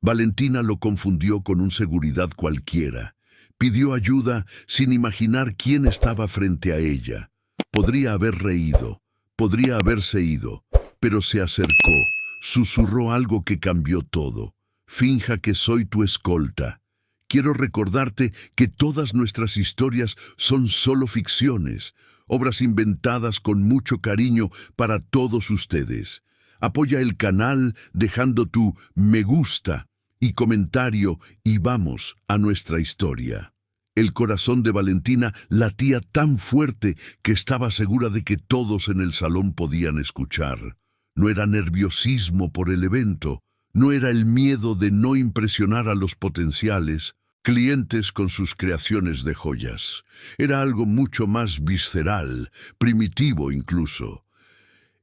Valentina lo confundió con un seguridad cualquiera. Pidió ayuda sin imaginar quién estaba frente a ella. Podría haber reído, podría haberse ido, pero se acercó, susurró algo que cambió todo. Finja que soy tu escolta. Quiero recordarte que todas nuestras historias son solo ficciones, obras inventadas con mucho cariño para todos ustedes. Apoya el canal dejando tu me gusta y comentario y vamos a nuestra historia. El corazón de Valentina latía tan fuerte que estaba segura de que todos en el salón podían escuchar. No era nerviosismo por el evento, no era el miedo de no impresionar a los potenciales clientes con sus creaciones de joyas. Era algo mucho más visceral, primitivo incluso.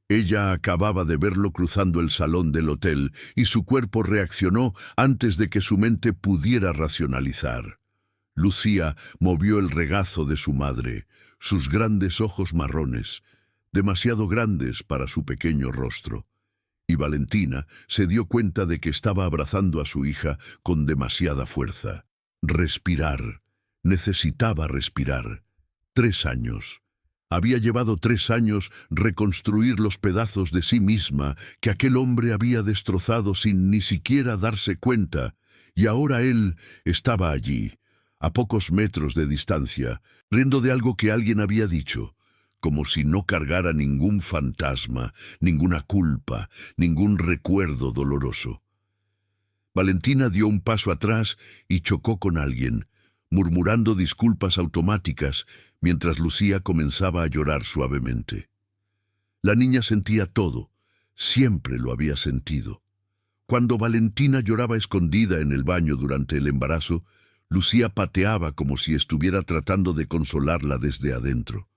Ella acababa de verlo cruzando el salón del hotel y su cuerpo reaccionó antes de que su mente pudiera racionalizar. Lucía movió el regazo de su madre, sus grandes ojos marrones, demasiado grandes para su pequeño rostro. Y Valentina se dio cuenta de que estaba abrazando a su hija con demasiada fuerza. Respirar. Necesitaba respirar. 3 años. Había llevado 3 años reconstruir los pedazos de sí misma que aquel hombre había destrozado sin ni siquiera darse cuenta, y ahora él estaba allí, a pocos metros de distancia, riendo de algo que alguien había dicho, como si no cargara ningún fantasma, ninguna culpa, ningún recuerdo doloroso. Valentina dio un paso atrás y chocó con alguien, murmurando disculpas automáticas mientras Lucía comenzaba a llorar suavemente. La niña sentía todo, siempre lo había sentido. Cuando Valentina lloraba escondida en el baño durante el embarazo, Lucía pateaba como si estuviera tratando de consolarla desde adentro.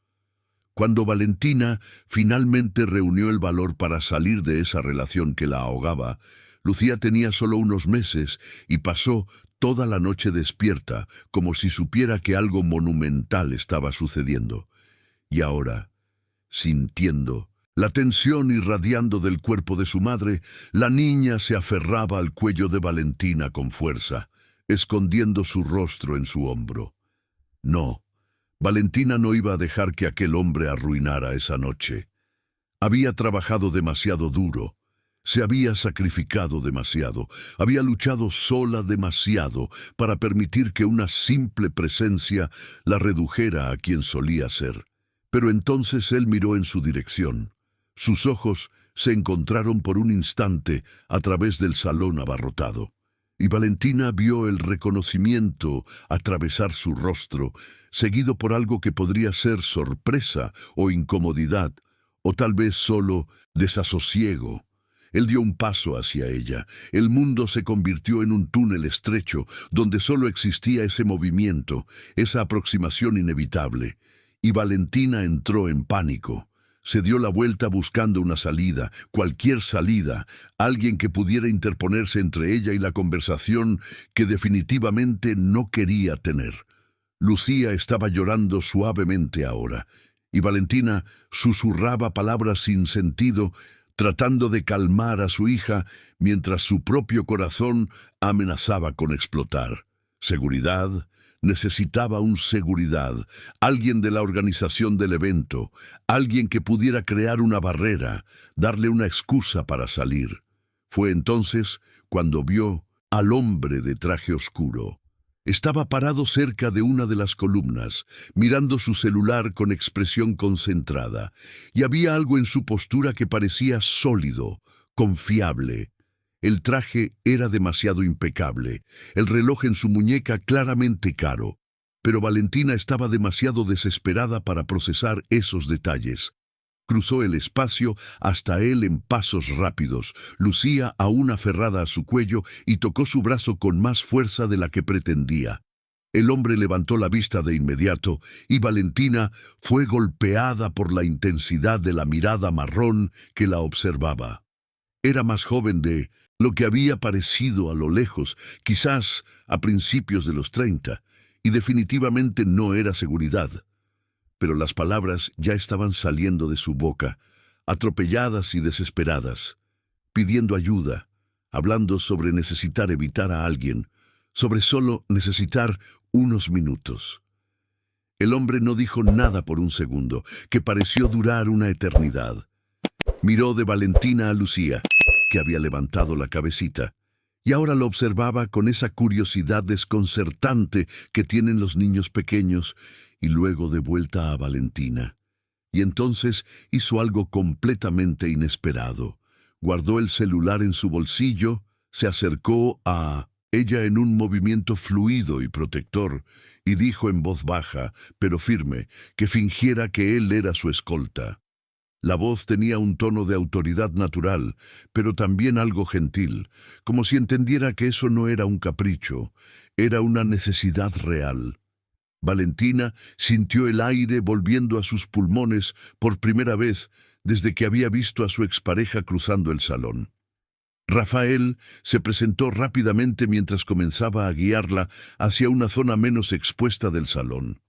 Cuando Valentina finalmente reunió el valor para salir de esa relación que la ahogaba, Lucía tenía solo unos meses y pasó toda la noche despierta, como si supiera que algo monumental estaba sucediendo. Y ahora, sintiendo la tensión irradiando del cuerpo de su madre, la niña se aferraba al cuello de Valentina con fuerza, escondiendo su rostro en su hombro. No, Valentina no iba a dejar que aquel hombre arruinara esa noche. Había trabajado demasiado duro, se había sacrificado demasiado, había luchado sola demasiado para permitir que una simple presencia la redujera a quien solía ser. Pero entonces él miró en su dirección. Sus ojos se encontraron por un instante a través del salón abarrotado. Y Valentina vio el reconocimiento atravesar su rostro, seguido por algo que podría ser sorpresa o incomodidad, o tal vez solo desasosiego. Él dio un paso hacia ella. El mundo se convirtió en un túnel estrecho, donde solo existía ese movimiento, esa aproximación inevitable. Y Valentina entró en pánico. Se dio la vuelta buscando una salida, cualquier salida, alguien que pudiera interponerse entre ella y la conversación que definitivamente no quería tener. Lucía estaba llorando suavemente ahora, y Valentina susurraba palabras sin sentido, tratando de calmar a su hija mientras su propio corazón amenazaba con explotar. Seguridad. Necesitaba un seguridad, alguien de la organización del evento, alguien que pudiera crear una barrera, darle una excusa para salir. Fue entonces cuando vio al hombre de traje oscuro. Estaba parado cerca de una de las columnas, mirando su celular con expresión concentrada, y había algo en su postura que parecía sólido, confiable. El traje era demasiado impecable, el reloj en su muñeca claramente caro, pero Valentina estaba demasiado desesperada para procesar esos detalles. Cruzó el espacio hasta él en pasos rápidos, Lucía aún aferrada a su cuello y tocó su brazo con más fuerza de la que pretendía. El hombre levantó la vista de inmediato y Valentina fue golpeada por la intensidad de la mirada marrón que la observaba. Era más joven de lo que había parecido a lo lejos, quizás a principios de los 30, y definitivamente no era seguridad. Pero las palabras ya estaban saliendo de su boca, atropelladas y desesperadas, pidiendo ayuda, hablando sobre necesitar evitar a alguien, sobre solo necesitar unos minutos. El hombre no dijo nada por un segundo, que pareció durar una eternidad. Miró de Valentina a Lucía, que había levantado la cabecita, y ahora lo observaba con esa curiosidad desconcertante que tienen los niños pequeños, y luego de vuelta a Valentina. Y entonces hizo algo completamente inesperado. Guardó el celular en su bolsillo, se acercó a ella en un movimiento fluido y protector, y dijo en voz baja, pero firme, que fingiera que él era su escolta. La voz tenía un tono de autoridad natural, pero también algo gentil, como si entendiera que eso no era un capricho, era una necesidad real. Valentina sintió el aire volviendo a sus pulmones por primera vez desde que había visto a su expareja cruzando el salón. Rafael se presentó rápidamente mientras comenzaba a guiarla hacia una zona menos expuesta del salón.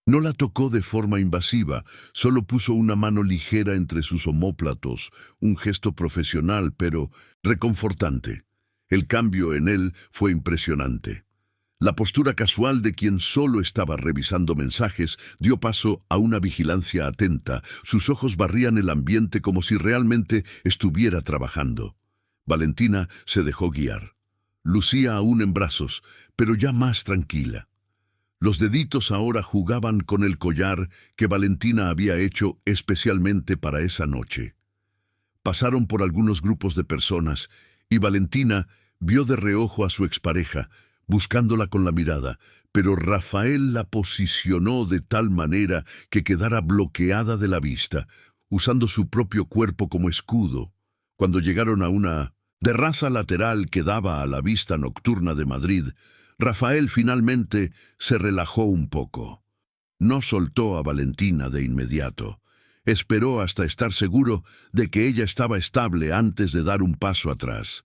No la tocó de forma invasiva, solo puso una mano ligera entre sus omóplatos, un gesto profesional pero reconfortante. El cambio en él fue impresionante. La postura casual de quien solo estaba revisando mensajes dio paso a una vigilancia atenta. Sus ojos barrían el ambiente como si realmente estuviera trabajando. Valentina se dejó guiar. Lucía aún en brazos, pero ya más tranquila. Los deditos ahora jugaban con el collar que Valentina había hecho especialmente para esa noche. Pasaron por algunos grupos de personas y Valentina vio de reojo a su expareja, buscándola con la mirada, pero Rafael la posicionó de tal manera que quedara bloqueada de la vista, usando su propio cuerpo como escudo. Cuando llegaron a una terraza lateral que daba a la vista nocturna de Madrid, Rafael finalmente se relajó un poco. No soltó a Valentina de inmediato. Esperó hasta estar seguro de que ella estaba estable antes de dar un paso atrás.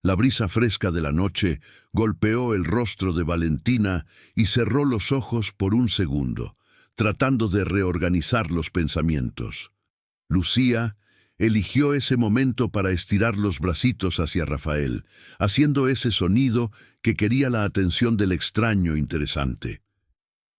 La brisa fresca de la noche golpeó el rostro de Valentina y cerró los ojos por un segundo, tratando de reorganizar los pensamientos. Lucía eligió ese momento para estirar los bracitos hacia Rafael, haciendo ese sonido que quería la atención del extraño interesante.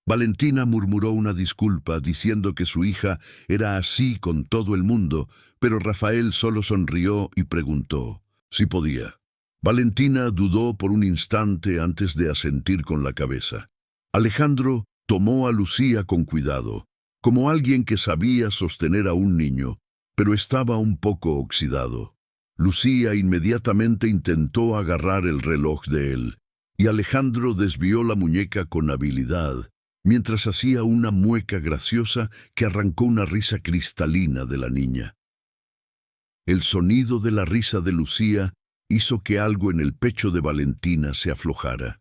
Valentina murmuró una disculpa diciendo que su hija era así con todo el mundo, pero Rafael solo sonrió y preguntó si podía. Valentina dudó por un instante antes de asentir con la cabeza. Alejandro tomó a Lucía con cuidado, como alguien que sabía sostener a un niño, pero estaba un poco oxidado. Lucía inmediatamente intentó agarrar el reloj de él, y Alejandro desvió la muñeca con habilidad, mientras hacía una mueca graciosa que arrancó una risa cristalina de la niña. El sonido de la risa de Lucía hizo que algo en el pecho de Valentina se aflojara.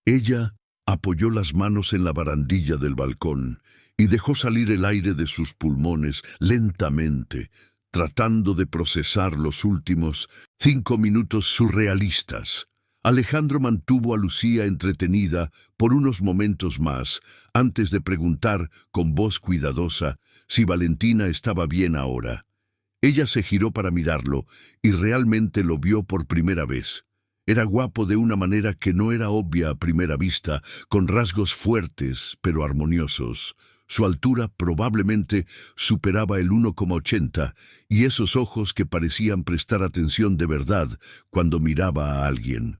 Ella apoyó las manos en la barandilla del balcón y dejó salir el aire de sus pulmones lentamente, tratando de procesar los últimos 5 minutos surrealistas. Alejandro mantuvo a Lucía entretenida por unos momentos más, antes de preguntar con voz cuidadosa si Valentina estaba bien ahora. Ella se giró para mirarlo y realmente lo vio por primera vez. Era guapo de una manera que no era obvia a primera vista, con rasgos fuertes pero armoniosos. Su altura probablemente superaba el 1,80 y esos ojos que parecían prestar atención de verdad cuando miraba a alguien.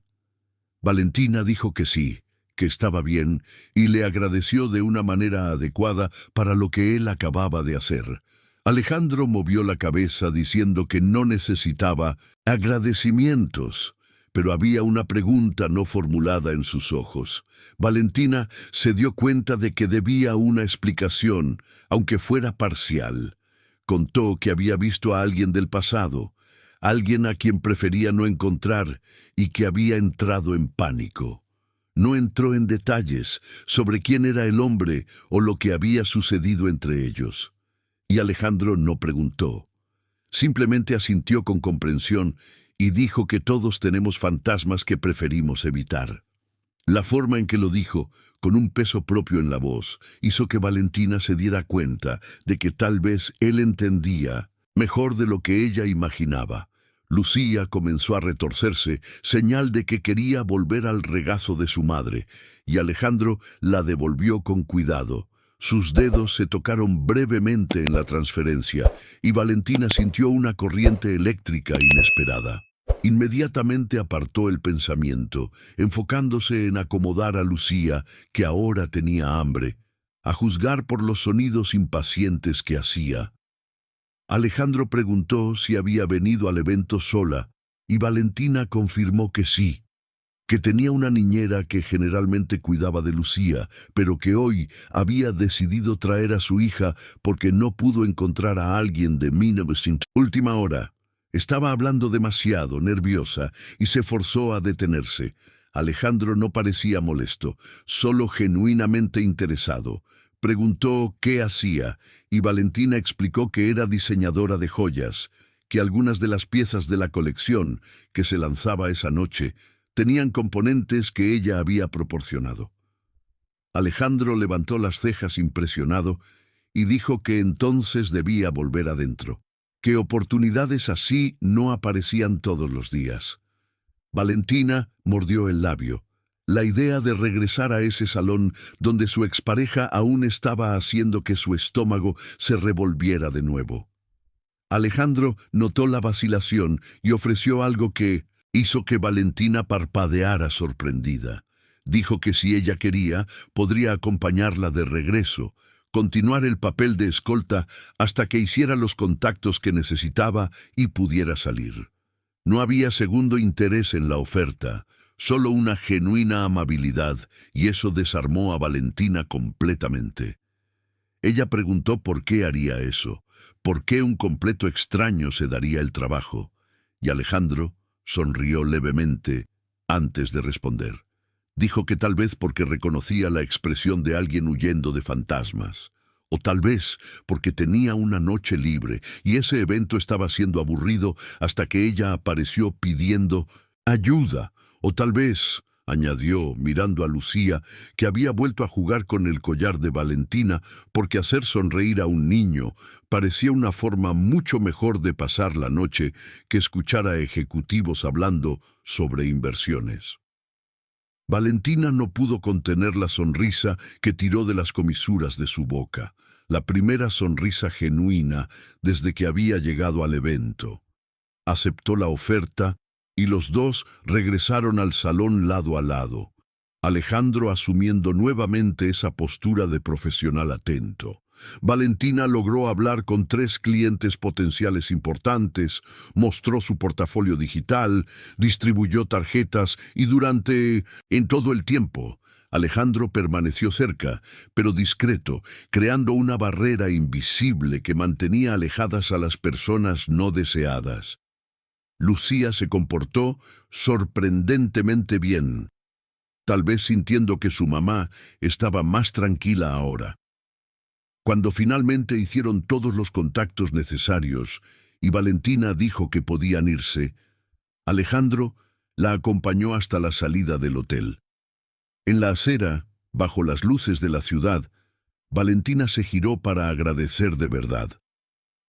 Valentina dijo que sí, que estaba bien, y le agradeció de una manera adecuada para lo que él acababa de hacer. Alejandro movió la cabeza diciendo que no necesitaba agradecimientos, pero había una pregunta no formulada en sus ojos. Valentina se dio cuenta de que debía una explicación, aunque fuera parcial. Contó que había visto a alguien del pasado, alguien a quien prefería no encontrar y que había entrado en pánico. No entró en detalles sobre quién era el hombre o lo que había sucedido entre ellos. Y Alejandro no preguntó. Simplemente asintió con comprensión y dijo que todos tenemos fantasmas que preferimos evitar. La forma en que lo dijo, con un peso propio en la voz, hizo que Valentina se diera cuenta de que tal vez él entendía mejor de lo que ella imaginaba. Lucía comenzó a retorcerse, señal de que quería volver al regazo de su madre, y Alejandro la devolvió con cuidado. Sus dedos se tocaron brevemente en la transferencia, y Valentina sintió una corriente eléctrica inesperada. Inmediatamente apartó el pensamiento, enfocándose en acomodar a Lucía, que ahora tenía hambre, a juzgar por los sonidos impacientes que hacía. Alejandro preguntó si había venido al evento sola, y Valentina confirmó que sí, que tenía una niñera que generalmente cuidaba de Lucía, pero que hoy había decidido traer a su hija porque no pudo encontrar a alguien de última hora. Estaba hablando demasiado, nerviosa, y se forzó a detenerse. Alejandro no parecía molesto, solo genuinamente interesado. Preguntó qué hacía, y Valentina explicó que era diseñadora de joyas, que algunas de las piezas de la colección que se lanzaba esa noche tenían componentes que ella había proporcionado. Alejandro levantó las cejas impresionado y dijo que entonces debía volver adentro, que oportunidades así no aparecían todos los días. Valentina mordió el labio. La idea de regresar a ese salón donde su expareja aún estaba haciendo que su estómago se revolviera de nuevo. Alejandro notó la vacilación y ofreció algo que hizo que Valentina parpadeara sorprendida. Dijo que si ella quería, podría acompañarla de regreso, continuar el papel de escolta hasta que hiciera los contactos que necesitaba y pudiera salir. No había segundo interés en la oferta, solo una genuina amabilidad, y eso desarmó a Valentina completamente. Ella preguntó por qué haría eso, por qué un completo extraño se daría el trabajo, y Alejandro sonrió levemente antes de responder. Dijo que tal vez porque reconocía la expresión de alguien huyendo de fantasmas, o tal vez porque tenía una noche libre y ese evento estaba siendo aburrido hasta que ella apareció pidiendo ayuda, o tal vez, añadió, mirando a Lucía, que había vuelto a jugar con el collar de Valentina porque hacer sonreír a un niño parecía una forma mucho mejor de pasar la noche que escuchar a ejecutivos hablando sobre inversiones. Valentina no pudo contener la sonrisa que tiró de las comisuras de su boca, la primera sonrisa genuina desde que había llegado al evento. Aceptó la oferta y los dos regresaron al salón lado a lado, Alejandro asumiendo nuevamente esa postura de profesional atento. Valentina logró hablar con 3 clientes potenciales importantes, mostró su portafolio digital, distribuyó tarjetas y en todo el tiempo, Alejandro permaneció cerca, pero discreto, creando una barrera invisible que mantenía alejadas a las personas no deseadas. Lucía se comportó sorprendentemente bien, tal vez sintiendo que su mamá estaba más tranquila ahora. Cuando finalmente hicieron todos los contactos necesarios y Valentina dijo que podían irse, Alejandro la acompañó hasta la salida del hotel. En la acera, bajo las luces de la ciudad, Valentina se giró para agradecer de verdad.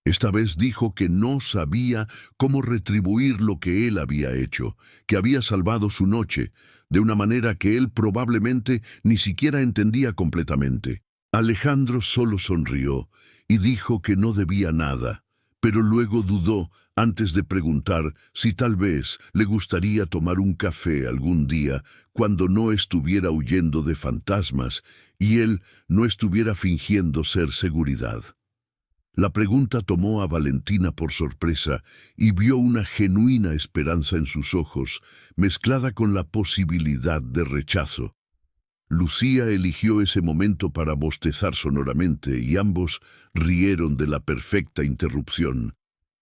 Esta vez dijo que no sabía cómo retribuir lo que él había hecho, que había salvado su noche, de una manera que él probablemente ni siquiera entendía completamente. Alejandro solo sonrió y dijo que no debía nada, pero luego dudó antes de preguntar si tal vez le gustaría tomar un café algún día cuando no estuviera huyendo de fantasmas y él no estuviera fingiendo ser seguridad. La pregunta tomó a Valentina por sorpresa y vio una genuina esperanza en sus ojos, mezclada con la posibilidad de rechazo. Lucía eligió ese momento para bostezar sonoramente y ambos rieron de la perfecta interrupción.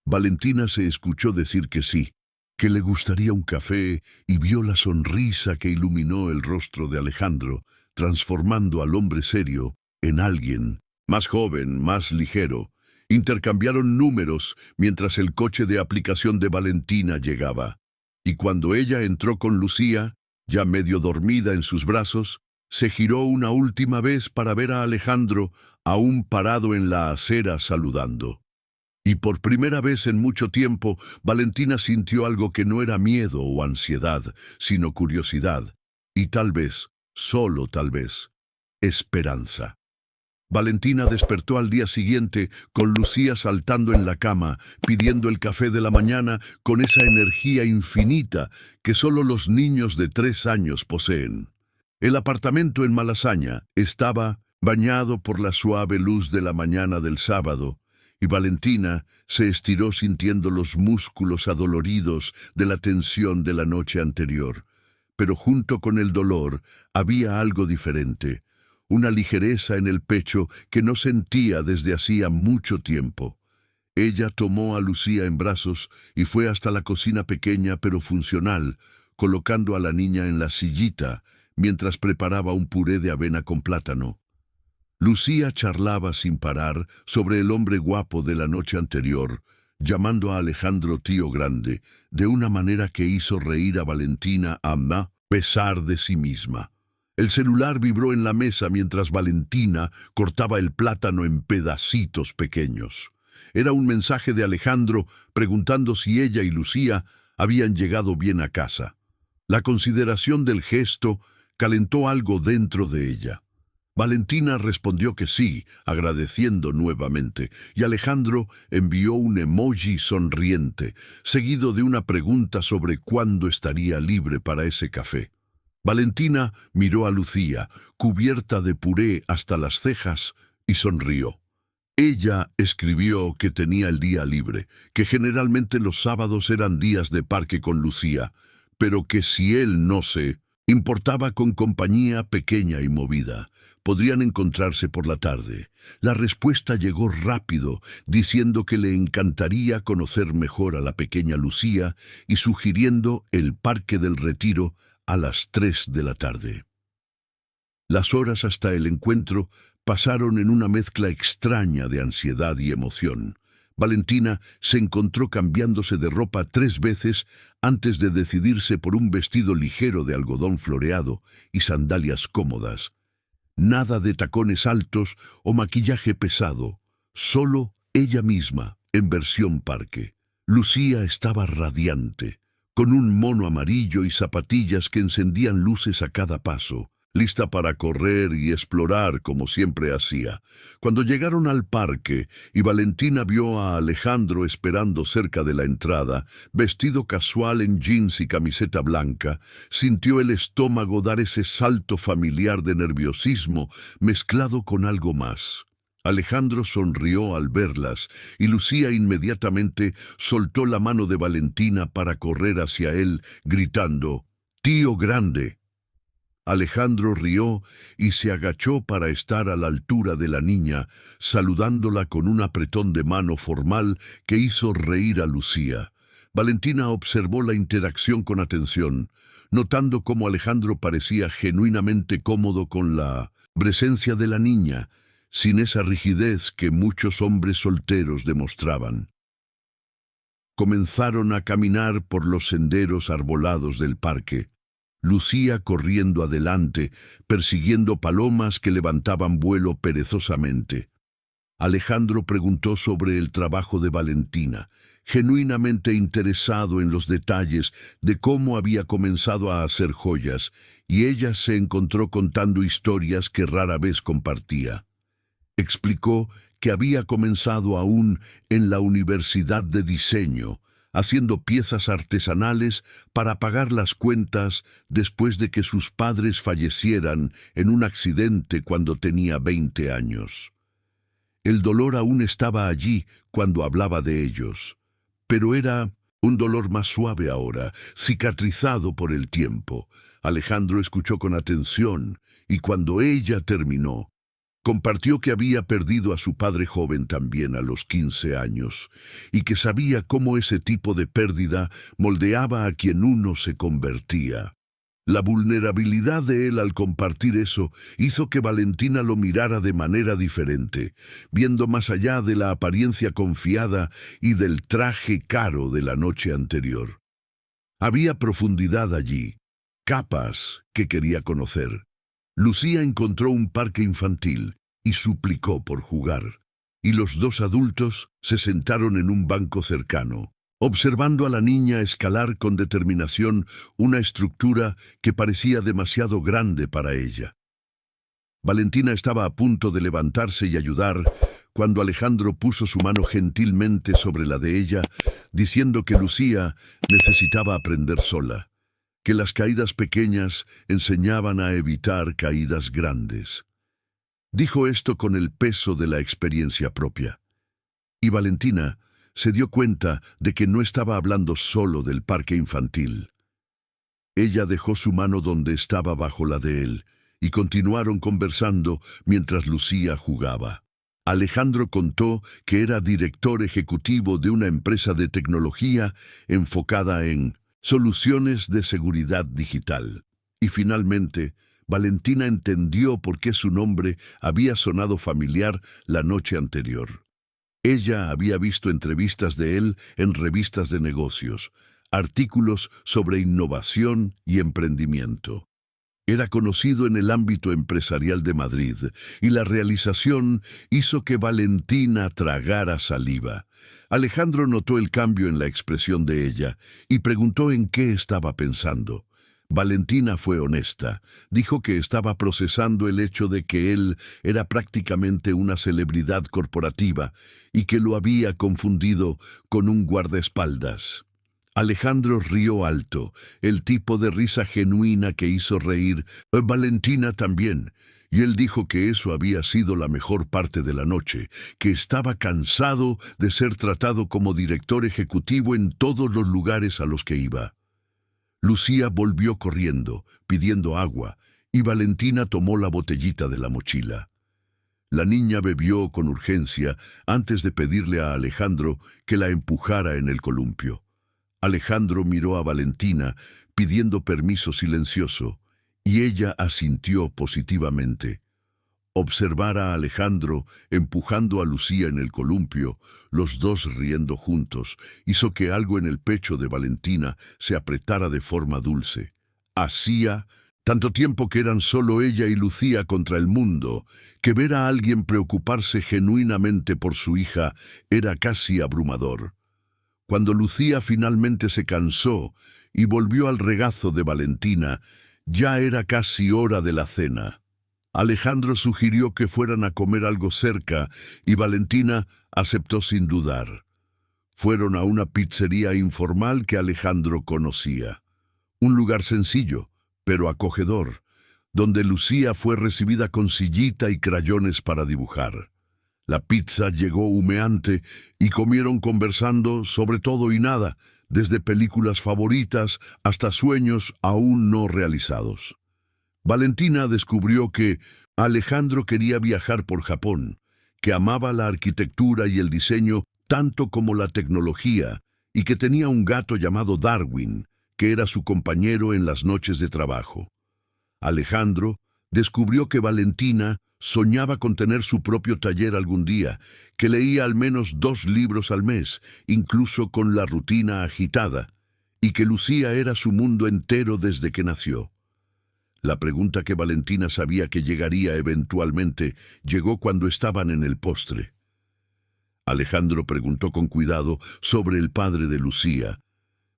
Valentina se escuchó decir que sí, que le gustaría un café y vio la sonrisa que iluminó el rostro de Alejandro, transformando al hombre serio en alguien más joven, más ligero. Intercambiaron números mientras el coche de aplicación de Valentina llegaba. Y cuando ella entró con Lucía, ya medio dormida en sus brazos, se giró una última vez para ver a Alejandro aún parado en la acera saludando. Y por primera vez en mucho tiempo, Valentina sintió algo que no era miedo o ansiedad, sino curiosidad. Y tal vez, solo tal vez, esperanza. Valentina despertó al día siguiente con Lucía saltando en la cama, pidiendo el café de la mañana con esa energía infinita que solo los niños de 3 años poseen. El apartamento en Malasaña estaba bañado por la suave luz de la mañana del sábado, y Valentina se estiró sintiendo los músculos adoloridos de la tensión de la noche anterior. Pero junto con el dolor había algo diferente, una ligereza en el pecho que no sentía desde hacía mucho tiempo. Ella tomó a Lucía en brazos y fue hasta la cocina pequeña pero funcional, colocando a la niña en la sillita mientras preparaba un puré de avena con plátano. Lucía charlaba sin parar sobre el hombre guapo de la noche anterior, llamando a Alejandro tío grande, de una manera que hizo reír a Valentina a pesar de sí misma. El celular vibró en la mesa mientras Valentina cortaba el plátano en pedacitos pequeños. Era un mensaje de Alejandro preguntando si ella y Lucía habían llegado bien a casa. La consideración del gesto calentó algo dentro de ella. Valentina respondió que sí, agradeciendo nuevamente, y Alejandro envió un emoji sonriente, seguido de una pregunta sobre cuándo estaría libre para ese café. Valentina miró a Lucía, cubierta de puré hasta las cejas, y sonrió. Ella escribió que tenía el día libre, que generalmente los sábados eran días de parque con Lucía, pero que si él no se importaba con compañía pequeña y movida, podrían encontrarse por la tarde. La respuesta llegó rápido, diciendo que le encantaría conocer mejor a la pequeña Lucía y sugiriendo el Parque del Retiro a las 3 de la tarde. Las horas hasta el encuentro pasaron en una mezcla extraña de ansiedad y emoción. Valentina se encontró cambiándose de ropa 3 veces antes de decidirse por un vestido ligero de algodón floreado y sandalias cómodas. Nada de tacones altos o maquillaje pesado, solo ella misma, en versión parque. Lucía estaba radiante, con un mono amarillo y zapatillas que encendían luces a cada paso, lista para correr y explorar como siempre hacía. Cuando llegaron al parque y Valentina vio a Alejandro esperando cerca de la entrada, vestido casual en jeans y camiseta blanca, sintió el estómago dar ese salto familiar de nerviosismo mezclado con algo más. Alejandro sonrió al verlas y Lucía inmediatamente soltó la mano de Valentina para correr hacia él, gritando, «¡Tío grande!». Alejandro rió y se agachó para estar a la altura de la niña, saludándola con un apretón de mano formal que hizo reír a Lucía. Valentina observó la interacción con atención, notando cómo Alejandro parecía genuinamente cómodo con la presencia de la niña, sin esa rigidez que muchos hombres solteros demostraban. Comenzaron a caminar por los senderos arbolados del parque. Lucía corriendo adelante, persiguiendo palomas que levantaban vuelo perezosamente. Alejandro preguntó sobre el trabajo de Valentina, genuinamente interesado en los detalles de cómo había comenzado a hacer joyas, y ella se encontró contando historias que rara vez compartía. Explicó que había comenzado aún en la Universidad de Diseño, haciendo piezas artesanales para pagar las cuentas después de que sus padres fallecieran en un accidente cuando tenía 20 años. El dolor aún estaba allí cuando hablaba de ellos, pero era un dolor más suave ahora, cicatrizado por el tiempo. Alejandro escuchó con atención y cuando ella terminó, compartió que había perdido a su padre joven también a los 15 años y que sabía cómo ese tipo de pérdida moldeaba a quien uno se convertía. La vulnerabilidad de él al compartir eso hizo que Valentina lo mirara de manera diferente, viendo más allá de la apariencia confiada y del traje caro de la noche anterior. Había profundidad allí, capas que quería conocer. Lucía encontró un parque infantil y suplicó por jugar. y los dos adultos se sentaron en un banco cercano, observando a la niña escalar con determinación una estructura que parecía demasiado grande para ella. Valentina estaba a punto de levantarse y ayudar cuando Alejandro puso su mano gentilmente sobre la de ella, diciendo que Lucía necesitaba aprender sola, que las caídas pequeñas enseñaban a evitar caídas grandes. Dijo esto con el peso de la experiencia propia. Y Valentina se dio cuenta de que no estaba hablando solo del parque infantil. Ella dejó su mano donde estaba bajo la de él, y continuaron conversando mientras Lucía jugaba. Alejandro contó que era director ejecutivo de una empresa de tecnología enfocada en soluciones de seguridad digital. Y finalmente, Valentina entendió por qué su nombre había sonado familiar la noche anterior. Ella había visto entrevistas de él en revistas de negocios, artículos sobre innovación y emprendimiento. Era conocido en el ámbito empresarial de Madrid, y la realización hizo que Valentina tragara saliva. Alejandro notó el cambio en la expresión de ella y preguntó en qué estaba pensando. Valentina fue honesta. Dijo que estaba procesando el hecho de que él era prácticamente una celebridad corporativa y que lo había confundido con un guardaespaldas. Alejandro rió alto, el tipo de risa genuina que hizo reír a Valentina también, y él dijo que eso había sido la mejor parte de la noche, que estaba cansado de ser tratado como director ejecutivo en todos los lugares a los que iba. Lucía volvió corriendo, pidiendo agua, y Valentina tomó la botellita de la mochila. La niña bebió con urgencia antes de pedirle a Alejandro que la empujara en el columpio. Alejandro miró a Valentina pidiendo permiso silencioso, y ella asintió positivamente. Observar a Alejandro empujando a Lucía en el columpio, los dos riendo juntos, hizo que algo en el pecho de Valentina se apretara de forma dulce. Hacía tanto tiempo que eran solo ella y Lucía contra el mundo, que ver a alguien preocuparse genuinamente por su hija era casi abrumador. Cuando Lucía finalmente se cansó y volvió al regazo de Valentina, ya era casi hora de la cena. Alejandro sugirió que fueran a comer algo cerca y Valentina aceptó sin dudar. Fueron a una pizzería informal que Alejandro conocía. Un lugar sencillo, pero acogedor, donde Lucía fue recibida con sillita y crayones para dibujar. La pizza llegó humeante y comieron conversando sobre todo y nada, desde películas favoritas hasta sueños aún no realizados. Valentina descubrió que Alejandro quería viajar por Japón, que amaba la arquitectura y el diseño tanto como la tecnología, y que tenía un gato llamado Darwin, que era su compañero en las noches de trabajo. Alejandro descubrió que Valentina soñaba con tener su propio taller algún día, que leía al menos 2 libros al mes, incluso con la rutina agitada, y que Lucía era su mundo entero desde que nació. La pregunta que Valentina sabía que llegaría eventualmente llegó cuando estaban en el postre. Alejandro preguntó con cuidado sobre el padre de Lucía.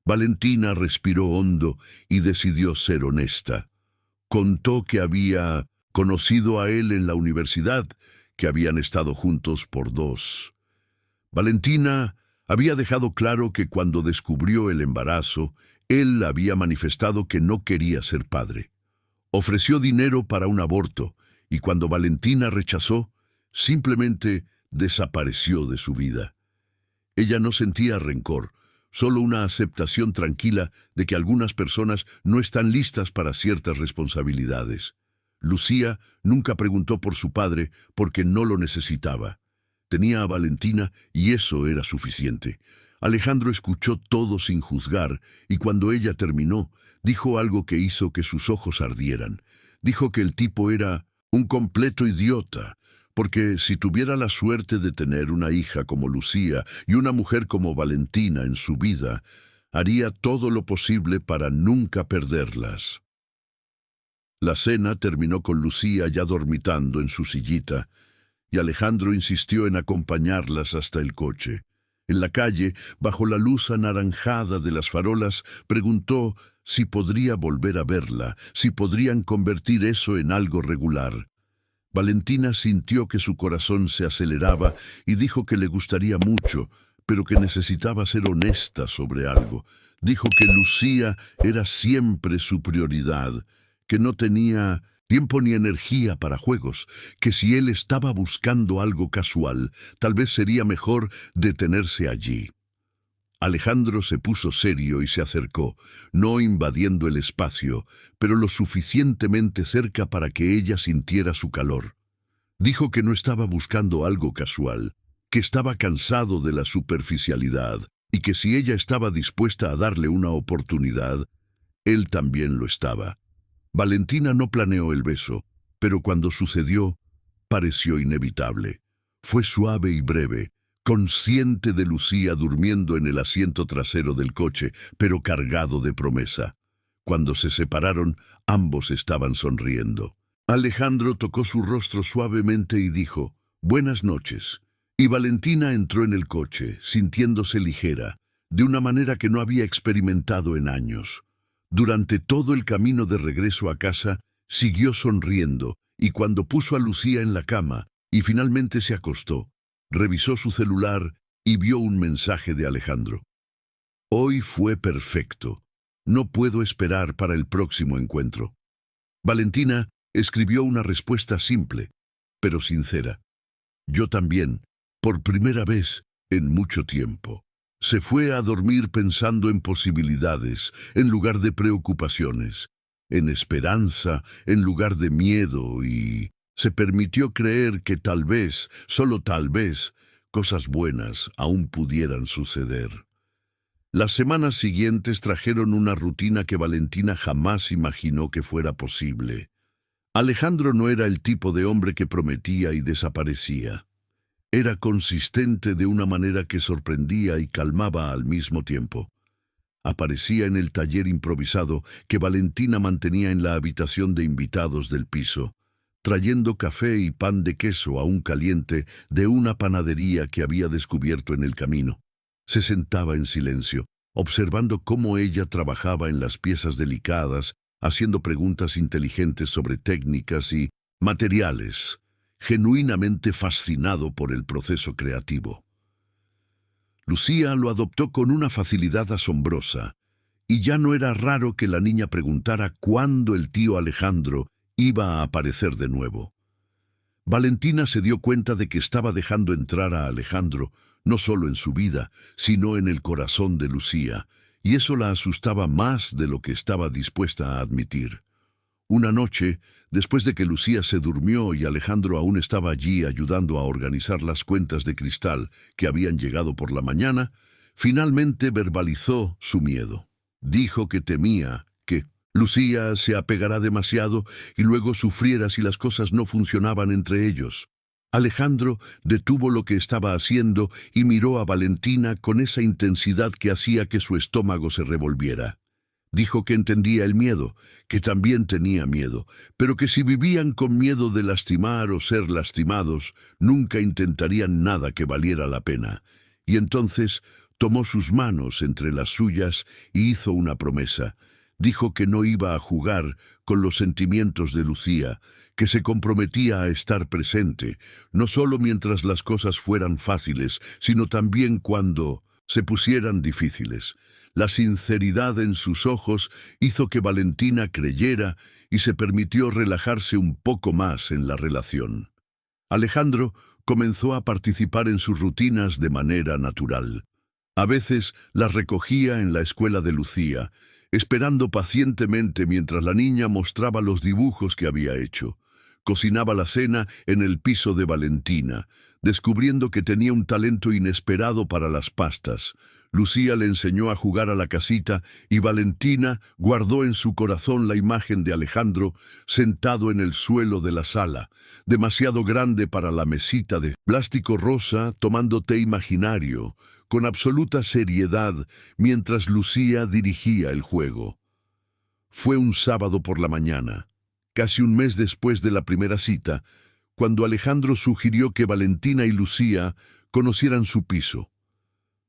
Valentina respiró hondo y decidió ser honesta. Contó que había conocido a él en la universidad, que habían estado juntos por 2. Valentina había dejado claro que cuando descubrió el embarazo, él había manifestado que no quería ser padre. Ofreció dinero para un aborto, y cuando Valentina rechazó, simplemente desapareció de su vida. Ella no sentía rencor, solo una aceptación tranquila de que algunas personas no están listas para ciertas responsabilidades. Lucía nunca preguntó por su padre porque no lo necesitaba. Tenía a Valentina y eso era suficiente. Alejandro escuchó todo sin juzgar, y cuando ella terminó, dijo algo que hizo que sus ojos ardieran. Dijo que el tipo era un completo idiota, porque si tuviera la suerte de tener una hija como Lucía y una mujer como Valentina en su vida, haría todo lo posible para nunca perderlas. La cena terminó con Lucía ya dormitando en su sillita, y Alejandro insistió en acompañarlas hasta el coche. En la calle, bajo la luz anaranjada de las farolas, preguntó si podría volver a verla, si podrían convertir eso en algo regular. Valentina sintió que su corazón se aceleraba y dijo que le gustaría mucho, pero que necesitaba ser honesta sobre algo. Dijo que Lucía era siempre su prioridad, que no tenía tiempo ni energía para juegos, que si él estaba buscando algo casual, tal vez sería mejor detenerse allí. Alejandro se puso serio y se acercó, no invadiendo el espacio, pero lo suficientemente cerca para que ella sintiera su calor. Dijo que no estaba buscando algo casual, que estaba cansado de la superficialidad y que si ella estaba dispuesta a darle una oportunidad, él también lo estaba. Valentina no planeó el beso, pero cuando sucedió, pareció inevitable. Fue suave y breve, consciente de Lucía durmiendo en el asiento trasero del coche, pero cargado de promesa. Cuando se separaron, ambos estaban sonriendo. Alejandro tocó su rostro suavemente y dijo, «Buenas noches». Y Valentina entró en el coche, sintiéndose ligera, de una manera que no había experimentado en años. Durante todo el camino de regreso a casa, siguió sonriendo, y cuando puso a Lucía en la cama y finalmente se acostó, revisó su celular y vio un mensaje de Alejandro. «Hoy fue perfecto. No puedo esperar para el próximo encuentro». Valentina escribió una respuesta simple, pero sincera. «Yo también, por primera vez en mucho tiempo». Se fue a dormir pensando en posibilidades, en lugar de preocupaciones, en esperanza, en lugar de miedo, y se permitió creer que tal vez, solo tal vez, cosas buenas aún pudieran suceder. Las semanas siguientes trajeron una rutina que Valentina jamás imaginó que fuera posible. Alejandro no era el tipo de hombre que prometía y desaparecía. Era consistente de una manera que sorprendía y calmaba al mismo tiempo. Aparecía en el taller improvisado que Valentina mantenía en la habitación de invitados del piso, trayendo café y pan de queso aún caliente de una panadería que había descubierto en el camino. Se sentaba en silencio, observando cómo ella trabajaba en las piezas delicadas, haciendo preguntas inteligentes sobre técnicas y materiales, genuinamente fascinado por el proceso creativo. Lucía lo adoptó con una facilidad asombrosa, y ya no era raro que la niña preguntara cuándo el tío Alejandro iba a aparecer de nuevo. Valentina se dio cuenta de que estaba dejando entrar a Alejandro, no solo en su vida, sino en el corazón de Lucía, y eso la asustaba más de lo que estaba dispuesta a admitir. Una noche, después de que Lucía se durmió y Alejandro aún estaba allí ayudando a organizar las cuentas de cristal que habían llegado por la mañana, finalmente verbalizó su miedo. Dijo que temía que Lucía se apegara demasiado y luego sufriera si las cosas no funcionaban entre ellos. Alejandro detuvo lo que estaba haciendo y miró a Valentina con esa intensidad que hacía que su estómago se revolviera. Dijo que entendía el miedo, que también tenía miedo, pero que si vivían con miedo de lastimar o ser lastimados, nunca intentarían nada que valiera la pena. Y entonces tomó sus manos entre las suyas y hizo una promesa. Dijo que no iba a jugar con los sentimientos de Lucía, que se comprometía a estar presente, no solo mientras las cosas fueran fáciles, sino también cuando se pusieran difíciles. La sinceridad en sus ojos hizo que Valentina creyera y se permitió relajarse un poco más en la relación. Alejandro comenzó a participar en sus rutinas de manera natural. A veces las recogía en la escuela de Lucía, esperando pacientemente mientras la niña mostraba los dibujos que había hecho. Cocinaba la cena en el piso de Valentina, descubriendo que tenía un talento inesperado para las pastas. Lucía le enseñó a jugar a la casita y Valentina guardó en su corazón la imagen de Alejandro sentado en el suelo de la sala, demasiado grande para la mesita de plástico rosa, tomando té imaginario, con absoluta seriedad, mientras Lucía dirigía el juego. Fue un sábado por la mañana, casi un mes después de la primera cita, cuando Alejandro sugirió que Valentina y Lucía conocieran su piso.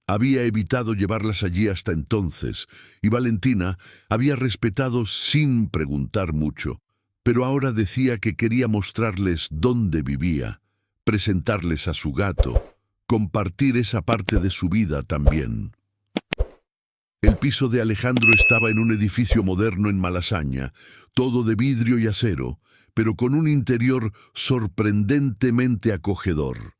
Había evitado llevarlas allí hasta entonces, y Valentina había respetado sin preguntar mucho, pero ahora decía que quería mostrarles dónde vivía, presentarles a su gato, compartir esa parte de su vida también. El piso de Alejandro estaba en un edificio moderno en Malasaña, todo de vidrio y acero, pero con un interior sorprendentemente acogedor.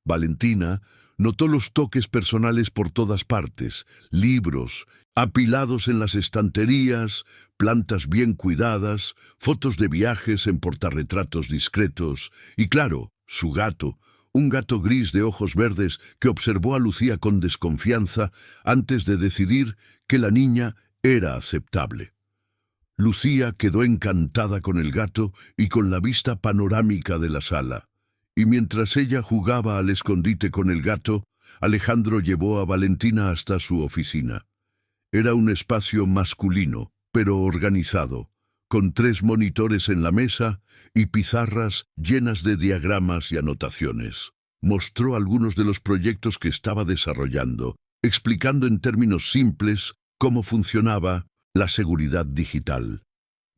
Valentina notó los toques personales por todas partes: libros apilados en las estanterías, plantas bien cuidadas, fotos de viajes en portarretratos discretos y, claro, su gato, un gato gris de ojos verdes que observó a Lucía con desconfianza antes de decidir que la niña era aceptable. Lucía quedó encantada con el gato y con la vista panorámica de la sala. Y mientras ella jugaba al escondite con el gato, Alejandro llevó a Valentina hasta su oficina. Era un espacio masculino, pero organizado, con 3 monitores en la mesa y pizarras llenas de diagramas y anotaciones. Mostró algunos de los proyectos que estaba desarrollando, explicando en términos simples cómo funcionaba la seguridad digital.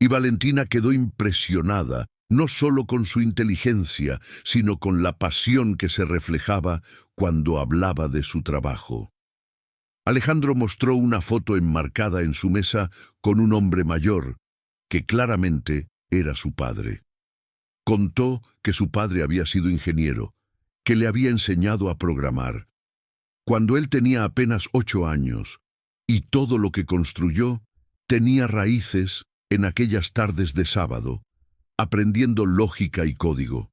Y Valentina quedó impresionada, no solo con su inteligencia, sino con la pasión que se reflejaba cuando hablaba de su trabajo. Alejandro mostró una foto enmarcada en su mesa con un hombre mayor, que claramente era su padre. Contó que su padre había sido ingeniero, que le había enseñado a programar, cuando él tenía apenas 8 años, y todo lo que construyó tenía raíces en aquellas tardes de sábado, aprendiendo lógica y código.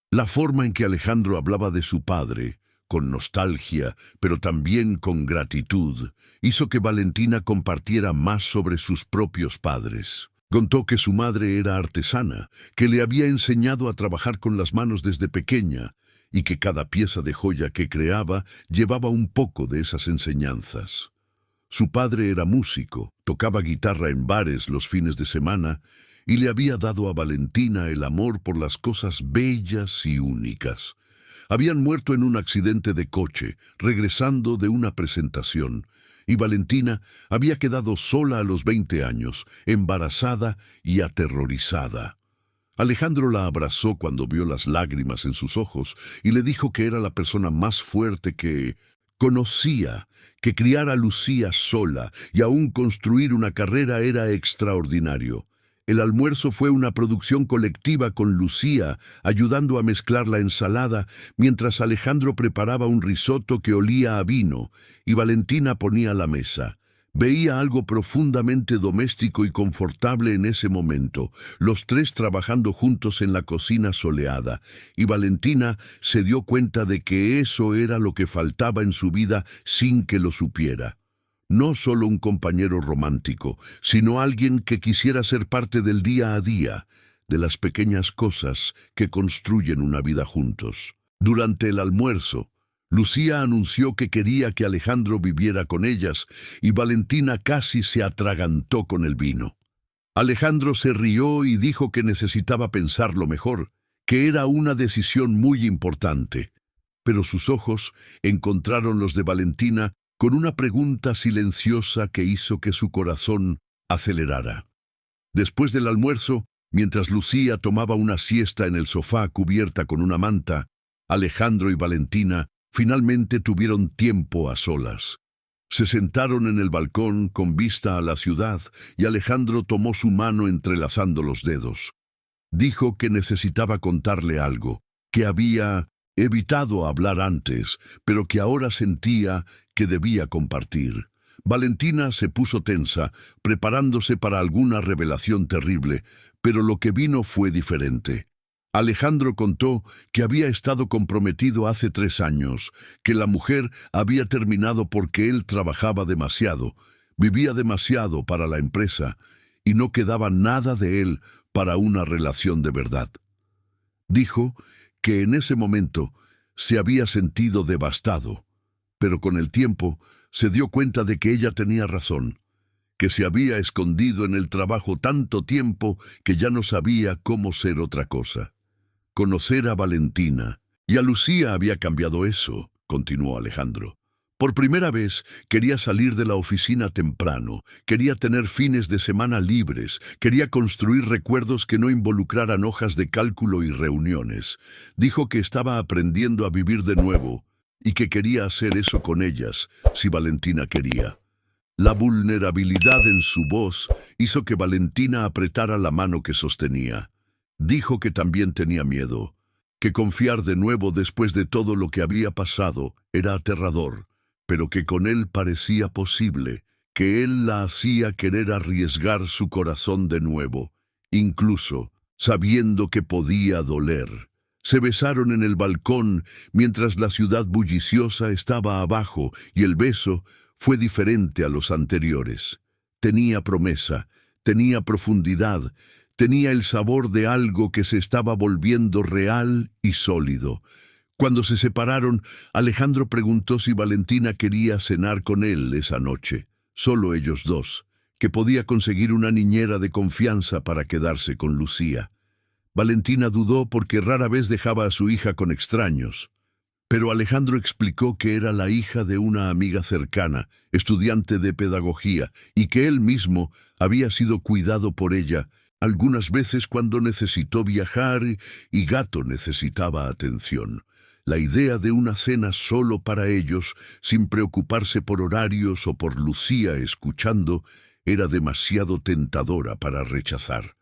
La forma en que Alejandro hablaba de su padre, con nostalgia, pero también con gratitud, hizo que Valentina compartiera más sobre sus propios padres. Contó que su madre era artesana, que le había enseñado a trabajar con las manos desde pequeña, y que cada pieza de joya que creaba llevaba un poco de esas enseñanzas. Su padre era músico, tocaba guitarra en bares los fines de semana, y le había dado a Valentina el amor por las cosas bellas y únicas. Habían muerto en un accidente de coche, regresando de una presentación, y Valentina había quedado sola a los 20 años, embarazada y aterrorizada. Alejandro la abrazó cuando vio las lágrimas en sus ojos y le dijo que era la persona más fuerte que conocía, que criar a Lucía sola y aún construir una carrera era extraordinario. El almuerzo fue una producción colectiva con Lucía, ayudando a mezclar la ensalada, mientras Alejandro preparaba un risotto que olía a vino, y Valentina ponía la mesa. Veía algo profundamente doméstico y confortable en ese momento, los 3 trabajando juntos en la cocina soleada, y Valentina se dio cuenta de que eso era lo que faltaba en su vida sin que lo supiera. No solo un compañero romántico, sino alguien que quisiera ser parte del día a día, de las pequeñas cosas que construyen una vida juntos. Durante el almuerzo, Lucía anunció que quería que Alejandro viviera con ellas, y Valentina casi se atragantó con el vino. Alejandro se rió y dijo que necesitaba pensarlo mejor, que era una decisión muy importante. Pero sus ojos encontraron los de Valentina con una pregunta silenciosa que hizo que su corazón acelerara. Después del almuerzo, mientras Lucía tomaba una siesta en el sofá cubierta con una manta, Alejandro y Valentina finalmente tuvieron tiempo a solas. Se sentaron en el balcón con vista a la ciudad y Alejandro tomó su mano entrelazando los dedos. Dijo que necesitaba contarle algo, que había evitado hablar antes, pero que ahora sentía que debía compartir. Valentina se puso tensa, preparándose para alguna revelación terrible, pero lo que vino fue diferente. Alejandro contó que había estado comprometido hace 3 años, que la mujer había terminado porque él trabajaba demasiado, vivía demasiado para la empresa, y no quedaba nada de él para una relación de verdad. Dijo que en ese momento se había sentido devastado, pero con el tiempo se dio cuenta de que ella tenía razón, que se había escondido en el trabajo tanto tiempo que ya no sabía cómo ser otra cosa. conocer a Valentina. Y a Lucía había cambiado eso, continuó Alejandro. Por primera vez quería salir de la oficina temprano, quería tener fines de semana libres, quería construir recuerdos que no involucraran hojas de cálculo y reuniones. Dijo que estaba aprendiendo a vivir de nuevo y que quería hacer eso con ellas, si Valentina quería. La vulnerabilidad en su voz hizo que Valentina apretara la mano que sostenía. Dijo que también tenía miedo, que confiar de nuevo después de todo lo que había pasado era aterrador, pero que con él parecía posible, que él la hacía querer arriesgar su corazón de nuevo, incluso sabiendo que podía doler. Se besaron en el balcón mientras la ciudad bulliciosa estaba abajo y el beso fue diferente a los anteriores. Tenía promesa, tenía profundidad, tenía el sabor de algo que se estaba volviendo real y sólido. Cuando se separaron, Alejandro preguntó si Valentina quería cenar con él esa noche, solo ellos dos, que podía conseguir una niñera de confianza para quedarse con Lucía. Valentina dudó porque rara vez dejaba a su hija con extraños, pero Alejandro explicó que era la hija de una amiga cercana, estudiante de pedagogía, y que él mismo había sido cuidado por ella algunas veces cuando necesitó viajar y Gato necesitaba atención. La idea de una cena solo para ellos, sin preocuparse por horarios o por Lucía escuchando, era demasiado tentadora para rechazar.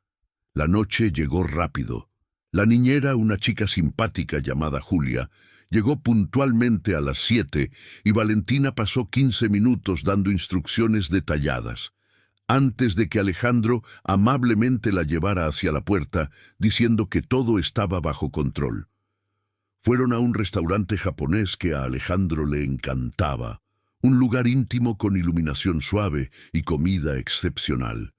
La noche llegó rápido. La niñera, una chica simpática llamada Julia, llegó puntualmente a las 7 y Valentina pasó 15 minutos dando instrucciones detalladas, antes de que Alejandro amablemente la llevara hacia la puerta, diciendo que todo estaba bajo control. Fueron a un restaurante japonés que a Alejandro le encantaba, un lugar íntimo con iluminación suave y comida excepcional.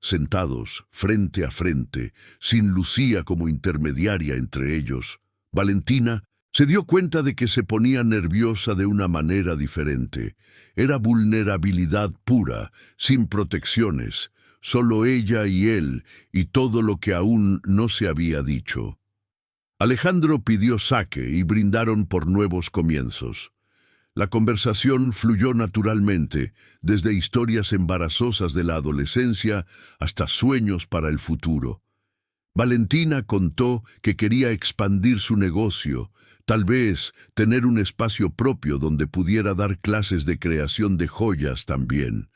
Sentados, frente a frente, sin Lucía como intermediaria entre ellos, Valentina se dio cuenta de que se ponía nerviosa de una manera diferente. Era vulnerabilidad pura, sin protecciones, solo ella y él, y todo lo que aún no se había dicho. Alejandro pidió sake y brindaron por nuevos comienzos. La conversación fluyó naturalmente, desde historias embarazosas de la adolescencia hasta sueños para el futuro. Valentina contó que quería expandir su negocio, tal vez tener un espacio propio donde pudiera dar clases de creación de joyas también.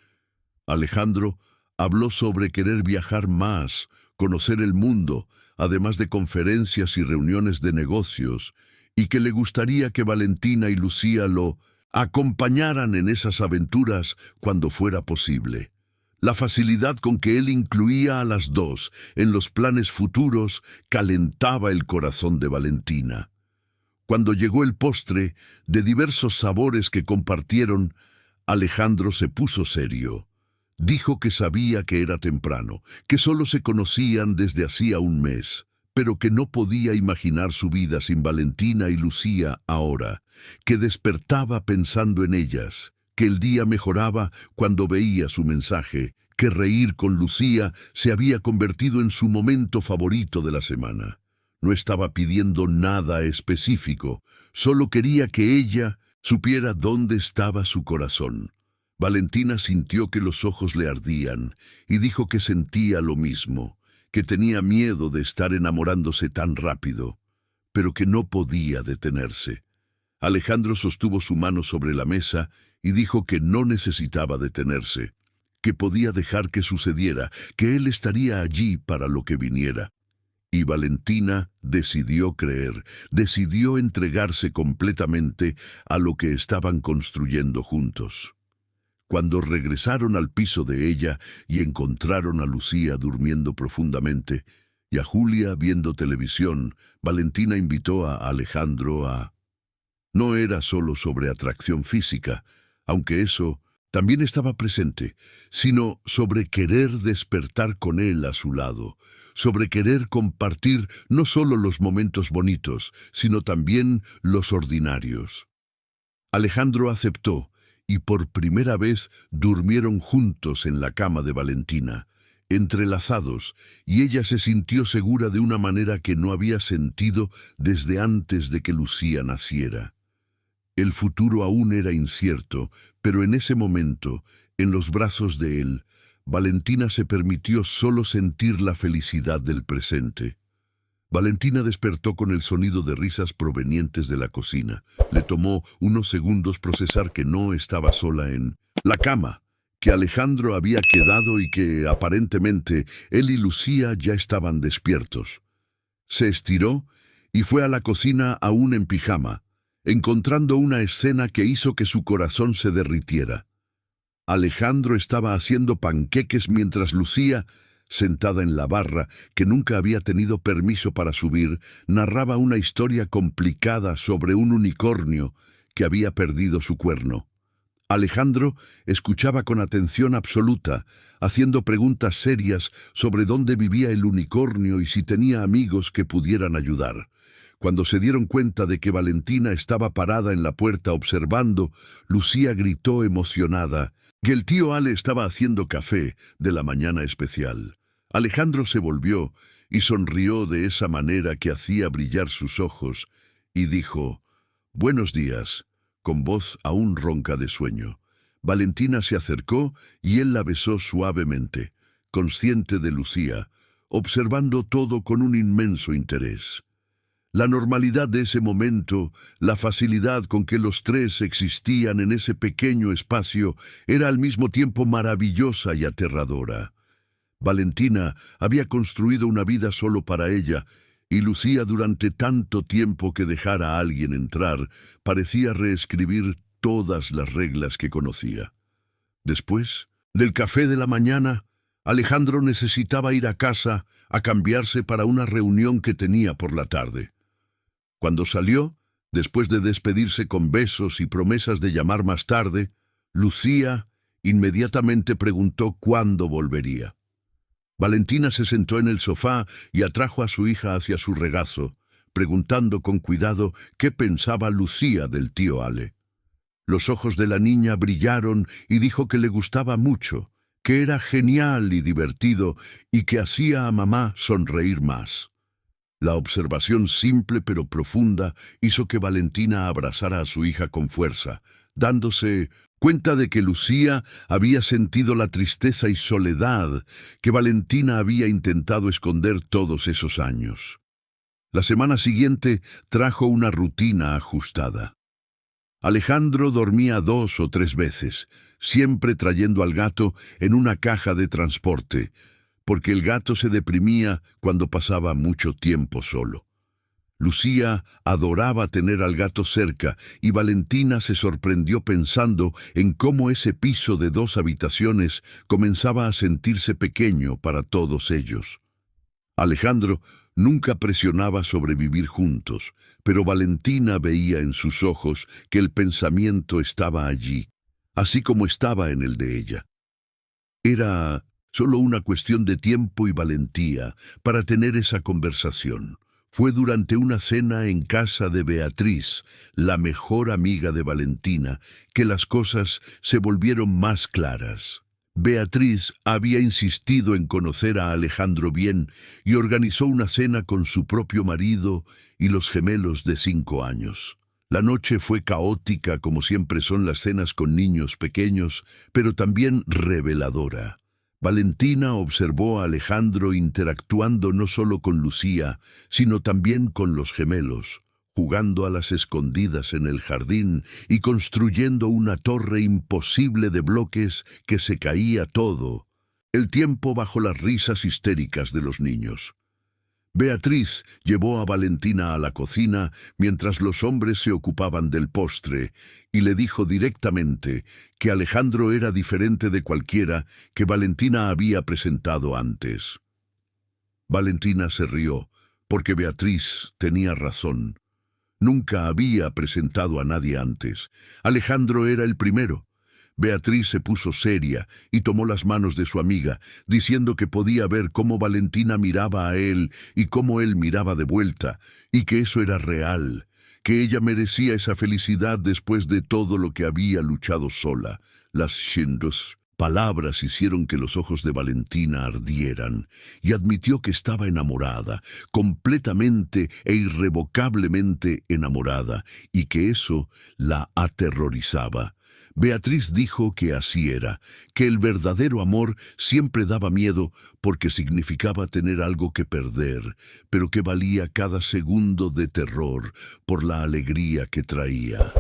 Alejandro habló sobre querer viajar más, conocer el mundo, además de conferencias y reuniones de negocios, y que le gustaría que Valentina y Lucía lo acompañaran en esas aventuras cuando fuera posible. La facilidad con que él incluía a las dos en los planes futuros calentaba el corazón de Valentina. Cuando llegó el postre, de diversos sabores que compartieron, Alejandro se puso serio. Dijo que sabía que era temprano, que solo se conocían desde hacía un mes, pero que no podía imaginar su vida sin Valentina y Lucía ahora, que despertaba pensando en ellas, que el día mejoraba cuando veía su mensaje, que reír con Lucía se había convertido en su momento favorito de la semana. No estaba pidiendo nada específico, solo quería que ella supiera dónde estaba su corazón. Valentina sintió que los ojos le ardían y dijo que sentía lo mismo, que tenía miedo de estar enamorándose tan rápido, pero que no podía detenerse. Alejandro sostuvo su mano sobre la mesa y dijo que no necesitaba detenerse, que podía dejar que sucediera, que él estaría allí para lo que viniera. Y Valentina decidió creer, decidió entregarse completamente a lo que estaban construyendo juntos. Cuando regresaron al piso de ella y encontraron a Lucía durmiendo profundamente y a Julia viendo televisión, Valentina invitó a Alejandro a... No era solo sobre atracción física, aunque eso también estaba presente, sino sobre querer despertar con él a su lado, sobre querer compartir no solo los momentos bonitos, sino también los ordinarios. Alejandro aceptó, y por primera vez durmieron juntos en la cama de Valentina. entrelazados, y ella se sintió segura de una manera que no había sentido desde antes de que Lucía naciera. El futuro aún era incierto, pero en ese momento, en los brazos de él, Valentina se permitió solo sentir la felicidad del presente. Valentina despertó con el sonido de risas provenientes de la cocina. Le tomó unos segundos procesar que no estaba sola en la cama, que Alejandro había quedado y que, aparentemente, él y Lucía ya estaban despiertos. Se estiró y fue a la cocina aún en pijama, encontrando una escena que hizo que su corazón se derritiera. Alejandro estaba haciendo panqueques mientras Lucía, sentada en la barra, que nunca había tenido permiso para subir, narraba una historia complicada sobre un unicornio que había perdido su cuerno. Alejandro escuchaba con atención absoluta, haciendo preguntas serias sobre dónde vivía el unicornio y si tenía amigos que pudieran ayudar. Cuando se dieron cuenta de que Valentina estaba parada en la puerta observando, Lucía gritó emocionada que el tío Ale estaba haciendo café de la mañana especial. Alejandro se volvió y sonrió de esa manera que hacía brillar sus ojos y dijo: «Buenos días», con voz aún ronca de sueño. Valentina se acercó y él la besó suavemente, consciente de Lucía, observando todo con un inmenso interés. La normalidad de ese momento, la facilidad con que los tres existían en ese pequeño espacio, era al mismo tiempo maravillosa y aterradora. Valentina había construido una vida solo para ella, y Lucía, durante tanto tiempo que dejara a alguien entrar, parecía reescribir todas las reglas que conocía. Después del café de la mañana, Alejandro necesitaba ir a casa a cambiarse para una reunión que tenía por la tarde. Cuando salió, después de despedirse con besos y promesas de llamar más tarde, Lucía inmediatamente preguntó cuándo volvería. Valentina se sentó en el sofá y atrajo a su hija hacia su regazo, preguntando con cuidado qué pensaba Lucía del tío Ale. Los ojos de la niña brillaron y dijo que le gustaba mucho, que era genial y divertido y que hacía a mamá sonreír más. La observación simple pero profunda hizo que Valentina abrazara a su hija con fuerza, dándose cuenta de que Lucía había sentido la tristeza y soledad que Valentina había intentado esconder todos esos años. La semana siguiente trajo una rutina ajustada. Alejandro dormía 2 o 3 veces, siempre trayendo al gato en una caja de transporte, porque el gato se deprimía cuando pasaba mucho tiempo solo. Lucía adoraba tener al gato cerca y Valentina se sorprendió pensando en cómo ese piso de 2 habitaciones comenzaba a sentirse pequeño para todos ellos. Alejandro nunca presionaba sobre vivir juntos, pero Valentina veía en sus ojos que el pensamiento estaba allí, así como estaba en el de ella. Era solo una cuestión de tiempo y valentía para tener esa conversación. Fue durante una cena en casa de Beatriz, la mejor amiga de Valentina, que las cosas se volvieron más claras. Beatriz había insistido en conocer a Alejandro bien y organizó una cena con su propio marido y los gemelos de 5 años. La noche fue caótica, como siempre son las cenas con niños pequeños, pero también reveladora. Valentina observó a Alejandro interactuando no solo con Lucía, sino también con los gemelos, jugando a las escondidas en el jardín y construyendo una torre imposible de bloques que se caía todo, el tiempo bajo las risas histéricas de los niños. Beatriz llevó a Valentina a la cocina mientras los hombres se ocupaban del postre y le dijo directamente que Alejandro era diferente de cualquiera que Valentina había presentado antes. Valentina se rió, porque Beatriz tenía razón. Nunca había presentado a nadie antes. Alejandro era el primero. Beatriz se puso seria y tomó las manos de su amiga, diciendo que podía ver cómo Valentina miraba a él y cómo él miraba de vuelta, y que eso era real, que ella merecía esa felicidad después de todo lo que había luchado sola. Las Shindos Palabras hicieron que los ojos de Valentina ardieran, y admitió que estaba enamorada, completamente e irrevocablemente enamorada, y que eso la aterrorizaba. Beatriz dijo que así era, que el verdadero amor siempre daba miedo porque significaba tener algo que perder, pero que valía cada segundo de terror por la alegría que traía.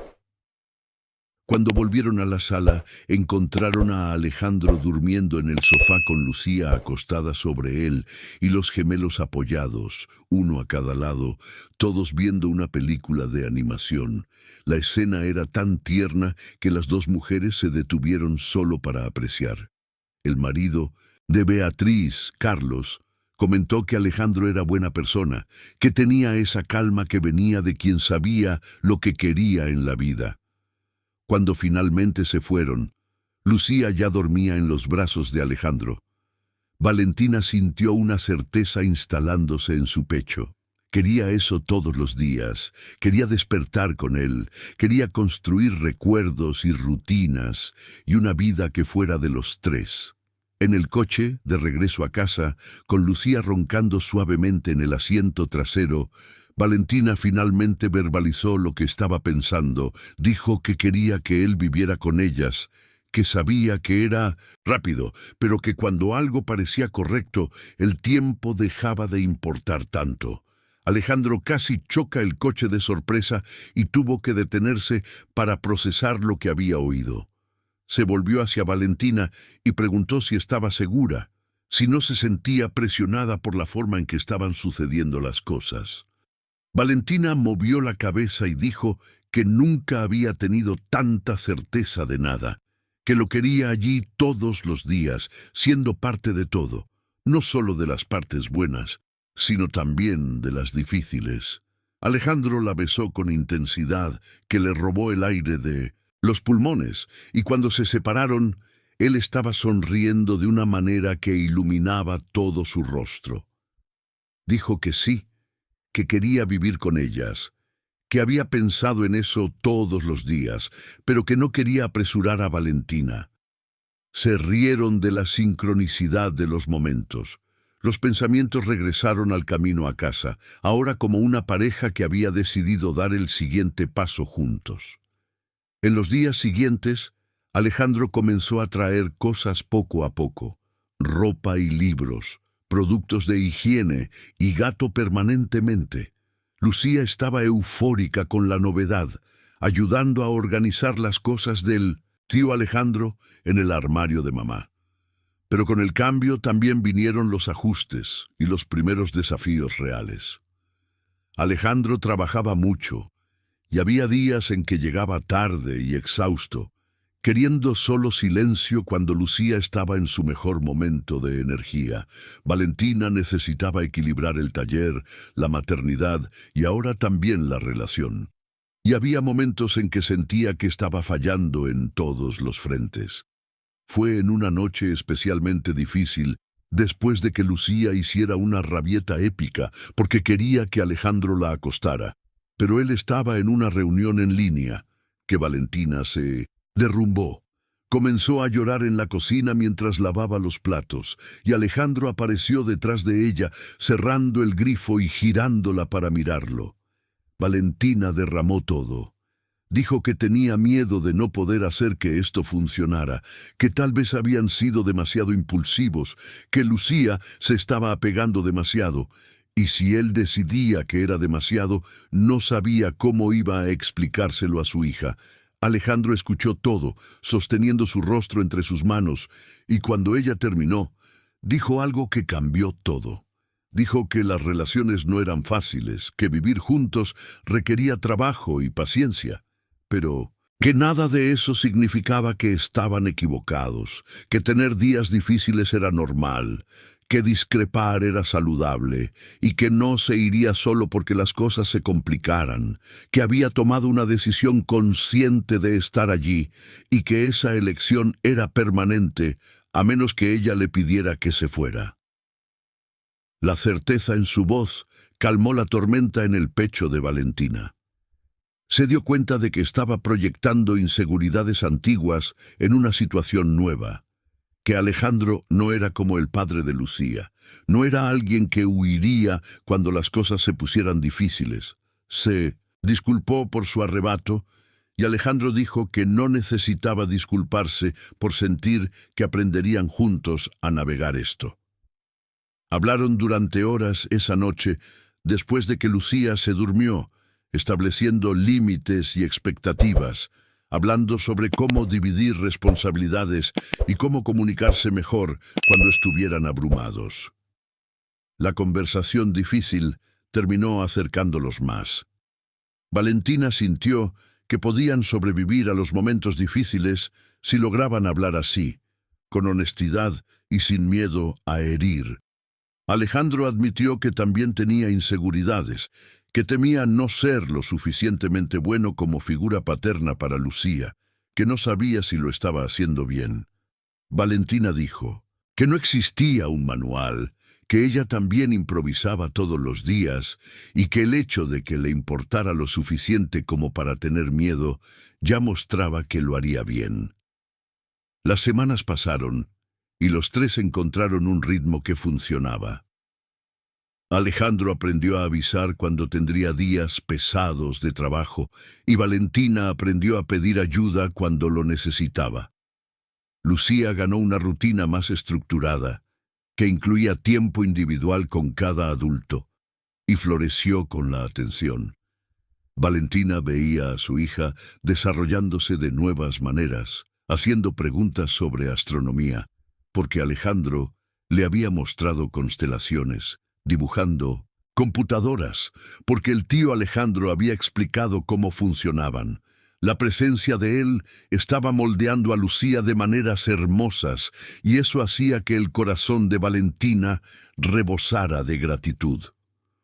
Cuando volvieron a la sala, encontraron a Alejandro durmiendo en el sofá con Lucía acostada sobre él y los gemelos apoyados, uno a cada lado, todos viendo una película de animación. La escena era tan tierna que las dos mujeres se detuvieron solo para apreciar. El marido de Beatriz, Carlos, comentó que Alejandro era buena persona, que tenía esa calma que venía de quien sabía lo que quería en la vida. Cuando finalmente se fueron, Lucía ya dormía en los brazos de Alejandro. Valentina sintió una certeza instalándose en su pecho. Quería eso todos los días, quería despertar con él, quería construir recuerdos y rutinas y una vida que fuera de los tres. En el coche, de regreso a casa, con Lucía roncando suavemente en el asiento trasero, Valentina finalmente verbalizó lo que estaba pensando. Dijo que quería que él viviera con ellas, que sabía que era rápido, pero que cuando algo parecía correcto, el tiempo dejaba de importar tanto. Alejandro casi choca el coche de sorpresa y tuvo que detenerse para procesar lo que había oído. Se volvió hacia Valentina y preguntó si estaba segura, si no se sentía presionada por la forma en que estaban sucediendo las cosas. Valentina movió la cabeza y dijo que nunca había tenido tanta certeza de nada, que lo quería allí todos los días, siendo parte de todo, no solo de las partes buenas, sino también de las difíciles. Alejandro la besó con intensidad que le robó el aire de los pulmones, y cuando se separaron, él estaba sonriendo de una manera que iluminaba todo su rostro. Dijo que sí, que quería vivir con ellas, que había pensado en eso todos los días, pero que no quería apresurar a Valentina. Se rieron de la sincronicidad de los momentos. Los pensamientos regresaron al camino a casa, ahora como una pareja que había decidido dar el siguiente paso juntos. En los días siguientes, Alejandro comenzó a traer cosas poco a poco, ropa y libros, productos de higiene y gato permanentemente. Lucía estaba eufórica con la novedad, ayudando a organizar las cosas del tío Alejandro en el armario de mamá. Pero con el cambio también vinieron los ajustes y los primeros desafíos reales. Alejandro trabajaba mucho, y había días en que llegaba tarde y exhausto, queriendo solo silencio cuando Lucía estaba en su mejor momento de energía. Valentina necesitaba equilibrar el taller, la maternidad y ahora también la relación. Y había momentos en que sentía que estaba fallando en todos los frentes. Fue en una noche especialmente difícil, después de que Lucía hiciera una rabieta épica porque quería que Alejandro la acostara. Pero él estaba en una reunión en línea, que Valentina se derrumbó. Comenzó a llorar en la cocina mientras lavaba los platos, y Alejandro apareció detrás de ella, cerrando el grifo y girándola para mirarlo. Valentina derramó todo. Dijo que tenía miedo de no poder hacer que esto funcionara, que tal vez habían sido demasiado impulsivos, que Lucía se estaba apegando demasiado, y si él decidía que era demasiado, no sabía cómo iba a explicárselo a su hija. Alejandro escuchó todo, sosteniendo su rostro entre sus manos, y cuando ella terminó, dijo algo que cambió todo. Dijo que las relaciones no eran fáciles, que vivir juntos requería trabajo y paciencia, pero que nada de eso significaba que estaban equivocados, que tener días difíciles era normal, que discrepar era saludable y que no se iría solo porque las cosas se complicaran, que había tomado una decisión consciente de estar allí y que esa elección era permanente a menos que ella le pidiera que se fuera. La certeza en su voz calmó la tormenta en el pecho de Valentina. Se dio cuenta de que estaba proyectando inseguridades antiguas en una situación nueva. que Alejandro no era como el padre de Lucía. No era alguien que huiría cuando las cosas se pusieran difíciles. Se disculpó por su arrebato y Alejandro dijo que no necesitaba disculparse por sentir que aprenderían juntos a navegar esto. Hablaron durante horas esa noche después de que Lucía se durmió, estableciendo límites y expectativas, hablando sobre cómo dividir responsabilidades y cómo comunicarse mejor cuando estuvieran abrumados. La conversación difícil terminó acercándolos más. Valentina sintió que podían sobrevivir a los momentos difíciles si lograban hablar así, con honestidad y sin miedo a herir. Alejandro admitió que también tenía inseguridades, que temía no ser lo suficientemente bueno como figura paterna para Lucía, que no sabía si lo estaba haciendo bien. Valentina dijo que no existía un manual, que ella también improvisaba todos los días y que el hecho de que le importara lo suficiente como para tener miedo ya mostraba que lo haría bien. Las semanas pasaron y los tres encontraron un ritmo que funcionaba. Alejandro aprendió a avisar cuando tendría días pesados de trabajo y Valentina aprendió a pedir ayuda cuando lo necesitaba. Lucía ganó una rutina más estructurada, que incluía tiempo individual con cada adulto, y floreció con la atención. Valentina veía a su hija desarrollándose de nuevas maneras, haciendo preguntas sobre astronomía, porque Alejandro le había mostrado constelaciones, dibujando computadoras, porque el tío Alejandro había explicado cómo funcionaban. La presencia de él estaba moldeando a Lucía de maneras hermosas, y eso hacía que el corazón de Valentina rebosara de gratitud.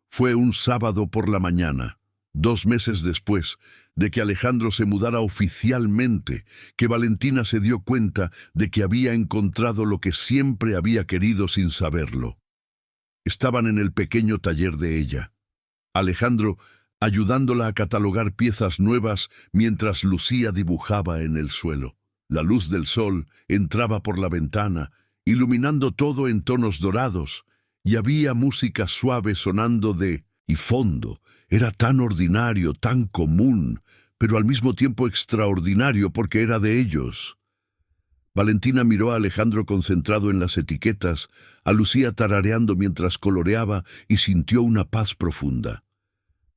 Fue un sábado por la mañana, 2 meses después de que Alejandro se mudara oficialmente, que Valentina se dio cuenta de que había encontrado lo que siempre había querido sin saberlo. Estaban en el pequeño taller de ella. Alejandro ayudándola a catalogar piezas nuevas mientras Lucía dibujaba en el suelo. La luz del sol entraba por la ventana, iluminando todo en tonos dorados, y había música suave sonando y fondo. Era tan ordinario, tan común, pero al mismo tiempo extraordinario porque era de ellos. Valentina miró a Alejandro concentrado en las etiquetas, a Lucía tarareando mientras coloreaba y sintió una paz profunda.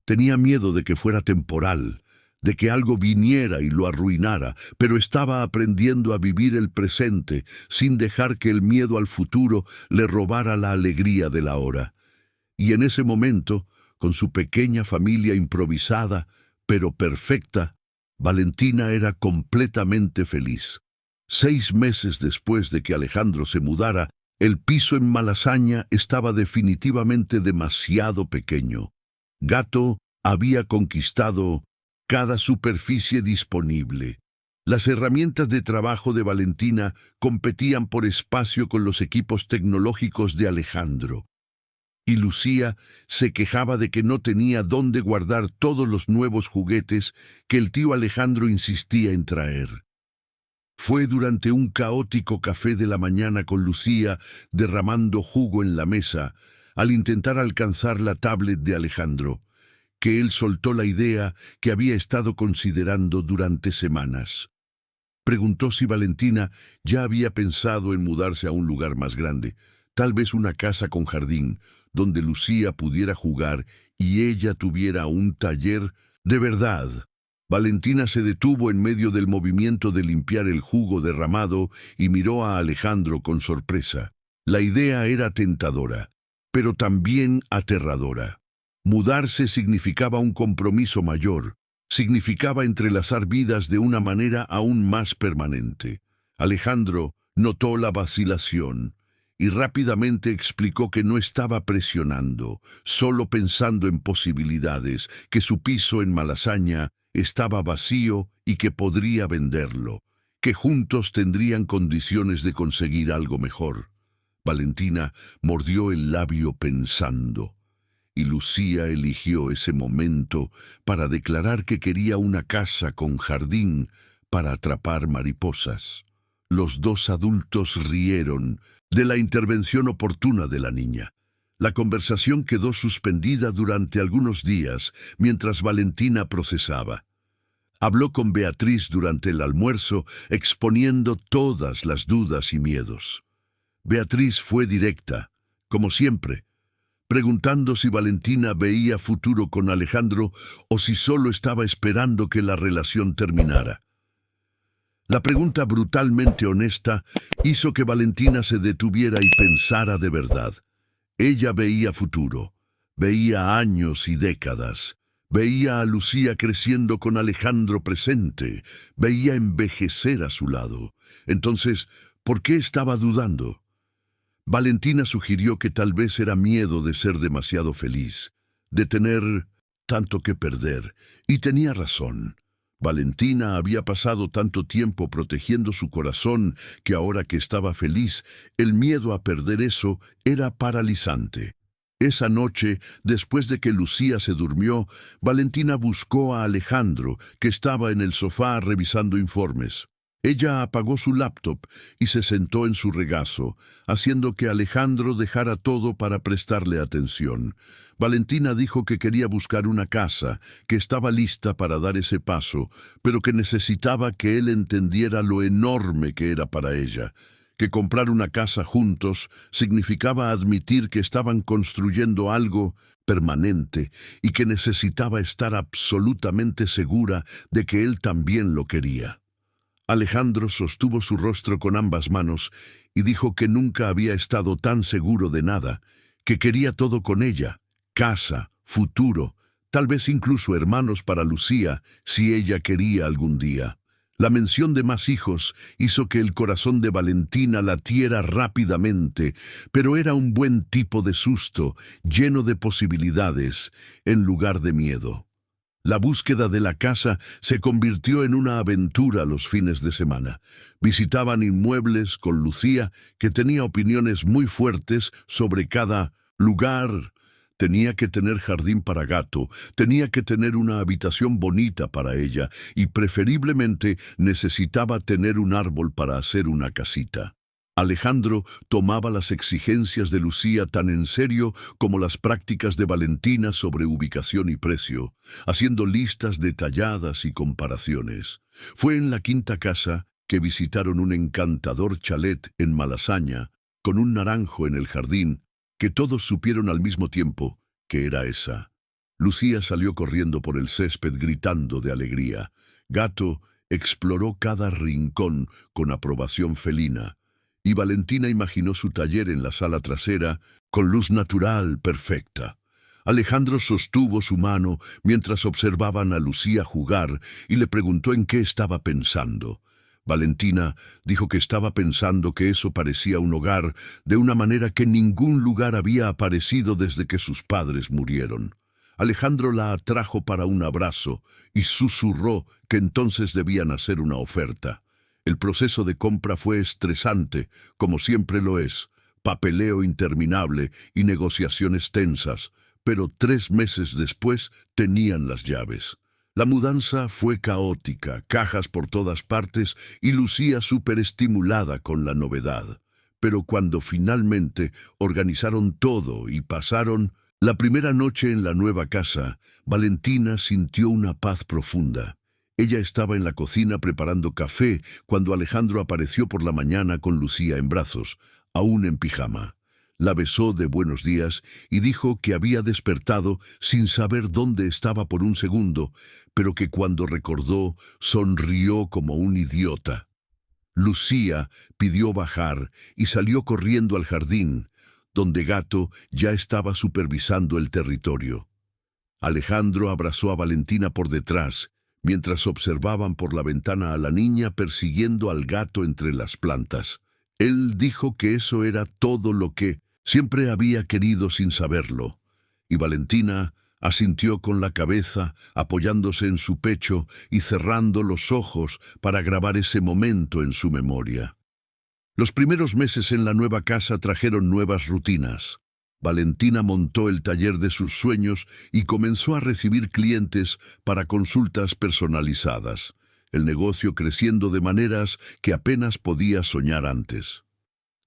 Tenía miedo de que fuera temporal, de que algo viniera y lo arruinara, pero estaba aprendiendo a vivir el presente sin dejar que el miedo al futuro le robara la alegría del ahora. Y en ese momento, con su pequeña familia improvisada, pero perfecta, Valentina era completamente feliz. 6 meses después de que Alejandro se mudara, el piso en Malasaña estaba definitivamente demasiado pequeño. Gato había conquistado cada superficie disponible. Las herramientas de trabajo de Valentina competían por espacio con los equipos tecnológicos de Alejandro. Y Lucía se quejaba de que no tenía dónde guardar todos los nuevos juguetes que el tío Alejandro insistía en traer. Fue durante un caótico café de la mañana con Lucía derramando jugo en la mesa, al intentar alcanzar la tablet de Alejandro, que él soltó la idea que había estado considerando durante semanas. Preguntó si Valentina ya había pensado en mudarse a un lugar más grande, tal vez una casa con jardín, donde Lucía pudiera jugar y ella tuviera un taller de verdad. Valentina se detuvo en medio del movimiento de limpiar el jugo derramado y miró a Alejandro con sorpresa. La idea era tentadora, pero también aterradora. Mudarse significaba un compromiso mayor, significaba entrelazar vidas de una manera aún más permanente. Alejandro notó la vacilación y rápidamente explicó que no estaba presionando, solo pensando en posibilidades, que su piso en Malasaña estaba vacío y que podría venderlo, que juntos tendrían condiciones de conseguir algo mejor. Valentina mordió el labio pensando, y Lucía eligió ese momento para declarar que quería una casa con jardín para atrapar mariposas. Los dos adultos rieron de la intervención oportuna de la niña. La conversación quedó suspendida durante algunos días mientras Valentina procesaba. Habló con Beatriz durante el almuerzo, exponiendo todas las dudas y miedos. Beatriz fue directa, como siempre, preguntando si Valentina veía futuro con Alejandro o si solo estaba esperando que la relación terminara. La pregunta brutalmente honesta hizo que Valentina se detuviera y pensara de verdad. Ella veía futuro, veía años y décadas. Veía a Lucía creciendo con Alejandro presente, veía envejecer a su lado. Entonces, ¿por qué estaba dudando? Valentina sugirió que tal vez era miedo de ser demasiado feliz, de tener tanto que perder, y tenía razón. Valentina había pasado tanto tiempo protegiendo su corazón que ahora que estaba feliz, el miedo a perder eso era paralizante. Esa noche, después de que Lucía se durmió, Valentina buscó a Alejandro, que estaba en el sofá revisando informes. Ella apagó su laptop y se sentó en su regazo, haciendo que Alejandro dejara todo para prestarle atención. Valentina dijo que quería buscar una casa, que estaba lista para dar ese paso, pero que necesitaba que él entendiera lo enorme que era para ella. Que comprar una casa juntos significaba admitir que estaban construyendo algo permanente y que necesitaba estar absolutamente segura de que él también lo quería. Alejandro sostuvo su rostro con ambas manos y dijo que nunca había estado tan seguro de nada, que quería todo con ella, casa, futuro, tal vez incluso hermanos para Lucía, si ella quería algún día. La mención de más hijos hizo que el corazón de Valentina latiera rápidamente, pero era un buen tipo de susto, lleno de posibilidades, en lugar de miedo. La búsqueda de la casa se convirtió en una aventura los fines de semana. Visitaban inmuebles con Lucía, que tenía opiniones muy fuertes sobre cada lugar. Tenía que tener jardín para gato, tenía que tener una habitación bonita para ella y preferiblemente necesitaba tener un árbol para hacer una casita. Alejandro tomaba las exigencias de Lucía tan en serio como las prácticas de Valentina sobre ubicación y precio, haciendo listas detalladas y comparaciones. Fue en la quinta casa que visitaron un encantador chalet en Malasaña, con un naranjo en el jardín, que todos supieron al mismo tiempo que era esa. Lucía salió corriendo por el césped gritando de alegría. Gato exploró cada rincón con aprobación felina, y Valentina imaginó su taller en la sala trasera con luz natural perfecta. Alejandro sostuvo su mano mientras observaban a Lucía jugar y le preguntó en qué estaba pensando. Valentina dijo que estaba pensando que eso parecía un hogar de una manera que ningún lugar había aparecido desde que sus padres murieron. Alejandro la atrajo para un abrazo y susurró que entonces debían hacer una oferta. El proceso de compra fue estresante, como siempre lo es, papeleo interminable y negociaciones tensas, pero 3 meses después tenían las llaves. La mudanza fue caótica, cajas por todas partes y Lucía superestimulada con la novedad. Pero cuando finalmente organizaron todo y pasaron la primera noche en la nueva casa, Valentina sintió una paz profunda. Ella estaba en la cocina preparando café cuando Alejandro apareció por la mañana con Lucía en brazos, aún en pijama. La besó de buenos días y dijo que había despertado sin saber dónde estaba por un segundo, pero que cuando recordó sonrió como un idiota. Lucía pidió bajar y salió corriendo al jardín, donde Gato ya estaba supervisando el territorio. Alejandro abrazó a Valentina por detrás, mientras observaban por la ventana a la niña persiguiendo al gato entre las plantas. Él dijo que eso era todo lo que siempre había querido sin saberlo, y Valentina asintió con la cabeza, apoyándose en su pecho y cerrando los ojos para grabar ese momento en su memoria. Los primeros meses en la nueva casa trajeron nuevas rutinas. Valentina montó el taller de sus sueños y comenzó a recibir clientes para consultas personalizadas. el negocio creciendo de maneras que apenas podía soñar antes.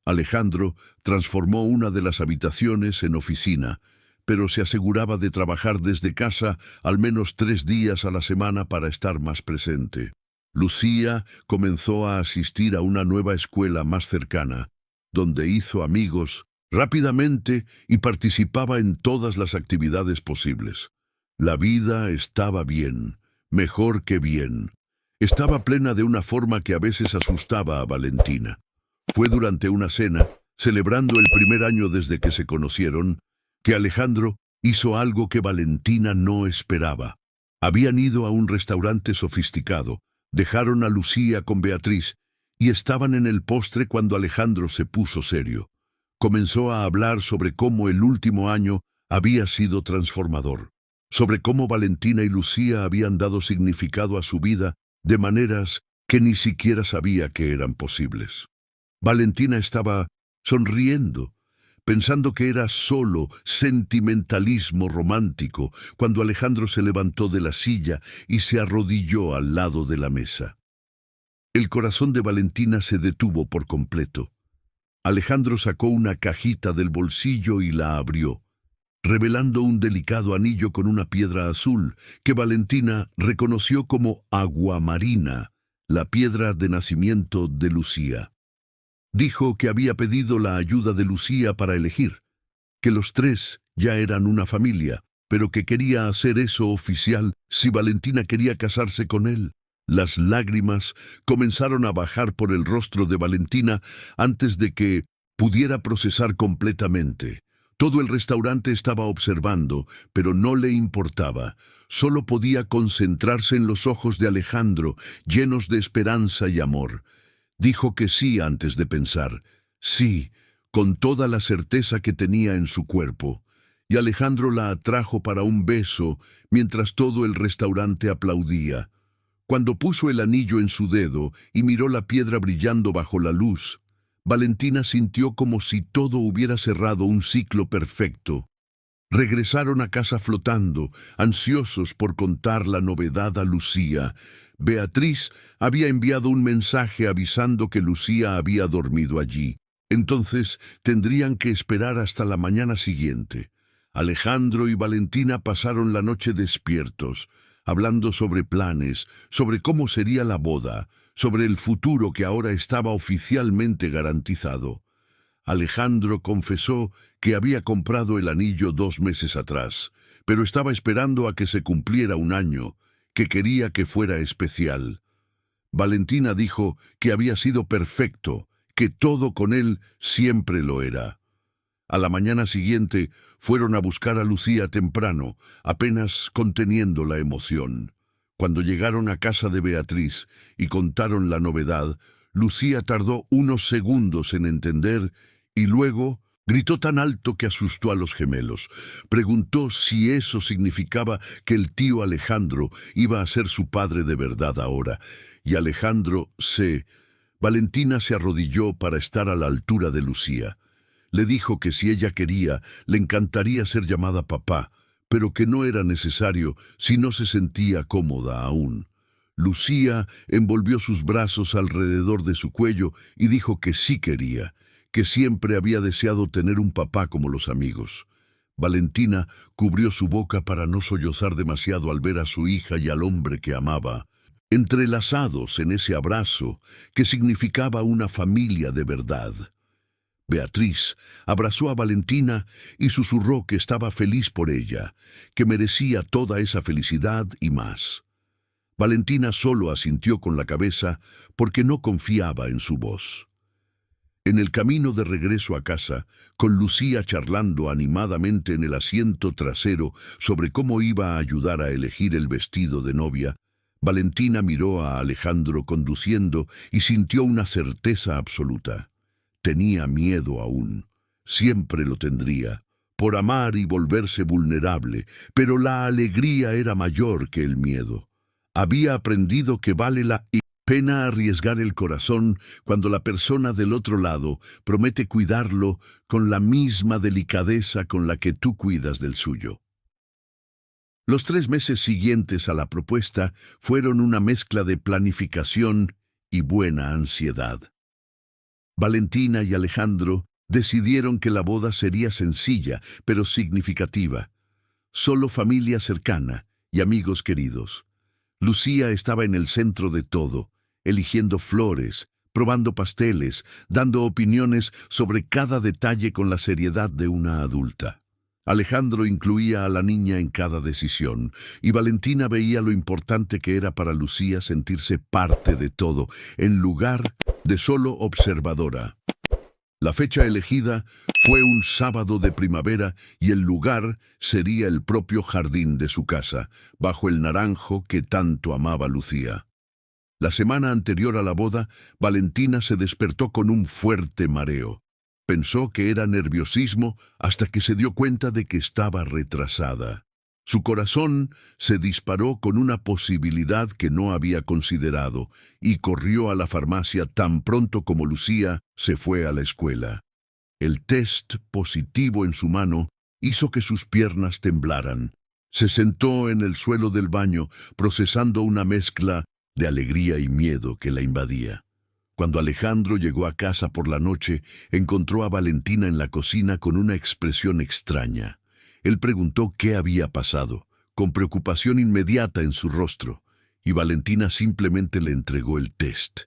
Alejandro transformó una de las habitaciones en oficina, pero se aseguraba de trabajar desde casa al menos 3 días a la semana para estar más presente. Lucía comenzó a asistir a una nueva escuela más cercana, donde hizo amigos rápidamente y participaba en todas las actividades posibles. La vida estaba bien, mejor que bien. Estaba plena de una forma que a veces asustaba a Valentina. Fue durante una cena, celebrando el primer año desde que se conocieron, que Alejandro hizo algo que Valentina no esperaba. Habían ido a un restaurante sofisticado, dejaron a Lucía con Beatriz y estaban en el postre cuando Alejandro se puso serio. Comenzó a hablar sobre cómo el último año había sido transformador, sobre cómo Valentina y Lucía habían dado significado a su vida de maneras que ni siquiera sabía que eran posibles. Valentina estaba sonriendo, pensando que era solo sentimentalismo romántico, cuando Alejandro se levantó de la silla y se arrodilló al lado de la mesa. El corazón de Valentina se detuvo por completo. Alejandro sacó una cajita del bolsillo y la abrió, revelando un delicado anillo con una piedra azul que Valentina reconoció como aguamarina, la piedra de nacimiento de Lucía. Dijo que había pedido la ayuda de Lucía para elegir, que los 3 ya eran una familia, pero que quería hacer eso oficial si Valentina quería casarse con él. Las lágrimas comenzaron a bajar por el rostro de Valentina antes de que pudiera procesar completamente. Todo el restaurante estaba observando, pero no le importaba. Solo podía concentrarse en los ojos de Alejandro, llenos de esperanza y amor. Dijo que sí antes de pensar, sí, con toda la certeza que tenía en su cuerpo. Y Alejandro la atrajo para un beso mientras todo el restaurante aplaudía. Cuando puso el anillo en su dedo y miró la piedra brillando bajo la luz, Valentina sintió como si todo hubiera cerrado un ciclo perfecto. Regresaron a casa flotando, ansiosos por contar la novedad a Lucía. Beatriz había enviado un mensaje avisando que Lucía había dormido allí. Entonces tendrían que esperar hasta la mañana siguiente. Alejandro y Valentina pasaron la noche despiertos, hablando sobre planes, sobre cómo sería la boda, sobre el futuro que ahora estaba oficialmente garantizado. Alejandro confesó que había comprado el anillo 2 meses atrás, pero estaba esperando a que se cumpliera un año, que quería que fuera especial. Valentina dijo que había sido perfecto, que todo con él siempre lo era. A la mañana siguiente fueron a buscar a Lucía temprano, apenas conteniendo la emoción. Cuando llegaron a casa de Beatriz y contaron la novedad, Lucía tardó unos segundos en entender y luego gritó tan alto que asustó a los gemelos. Preguntó si eso significaba que el tío Alejandro iba a ser su padre de verdad ahora. Y Valentina se arrodilló para estar a la altura de Lucía. Le dijo que si ella quería, le encantaría ser llamada papá, pero que no era necesario si no se sentía cómoda aún. Lucía envolvió sus brazos alrededor de su cuello y dijo que sí quería, que siempre había deseado tener un papá como los amigos. Valentina cubrió su boca para no sollozar demasiado al ver a su hija y al hombre que amaba, entrelazados en ese abrazo que significaba una familia de verdad. Beatriz abrazó a Valentina y susurró que estaba feliz por ella, que merecía toda esa felicidad y más. Valentina solo asintió con la cabeza porque no confiaba en su voz. En el camino de regreso a casa, con Lucía charlando animadamente en el asiento trasero sobre cómo iba a ayudar a elegir el vestido de novia, Valentina miró a Alejandro conduciendo y sintió una certeza absoluta. Tenía miedo aún, siempre lo tendría, por amar y volverse vulnerable, pero la alegría era mayor que el miedo. Había aprendido que vale la pena arriesgar el corazón cuando la persona del otro lado promete cuidarlo con la misma delicadeza con la que tú cuidas del suyo. Los 3 meses siguientes a la propuesta fueron una mezcla de planificación y buena ansiedad. Valentina y Alejandro decidieron que la boda sería sencilla, pero significativa. Solo familia cercana y amigos queridos. Lucía estaba en el centro de todo, eligiendo flores, probando pasteles, dando opiniones sobre cada detalle con la seriedad de una adulta. Alejandro incluía a la niña en cada decisión, y Valentina veía lo importante que era para Lucía sentirse parte de todo, en lugar de solo observadora. La fecha elegida fue un sábado de primavera y el lugar sería el propio jardín de su casa, bajo el naranjo que tanto amaba Lucía. La semana anterior a la boda, Valentina se despertó con un fuerte mareo. Pensó que era nerviosismo hasta que se dio cuenta de que estaba retrasada. Su corazón se disparó con una posibilidad que no había considerado y corrió a la farmacia tan pronto como Lucía se fue a la escuela. El test positivo en su mano hizo que sus piernas temblaran. Se sentó en el suelo del baño, procesando una mezcla de alegría y miedo que la invadía. Cuando Alejandro llegó a casa por la noche, encontró a Valentina en la cocina con una expresión extraña. Él preguntó qué había pasado, con preocupación inmediata en su rostro, y Valentina simplemente le entregó el test.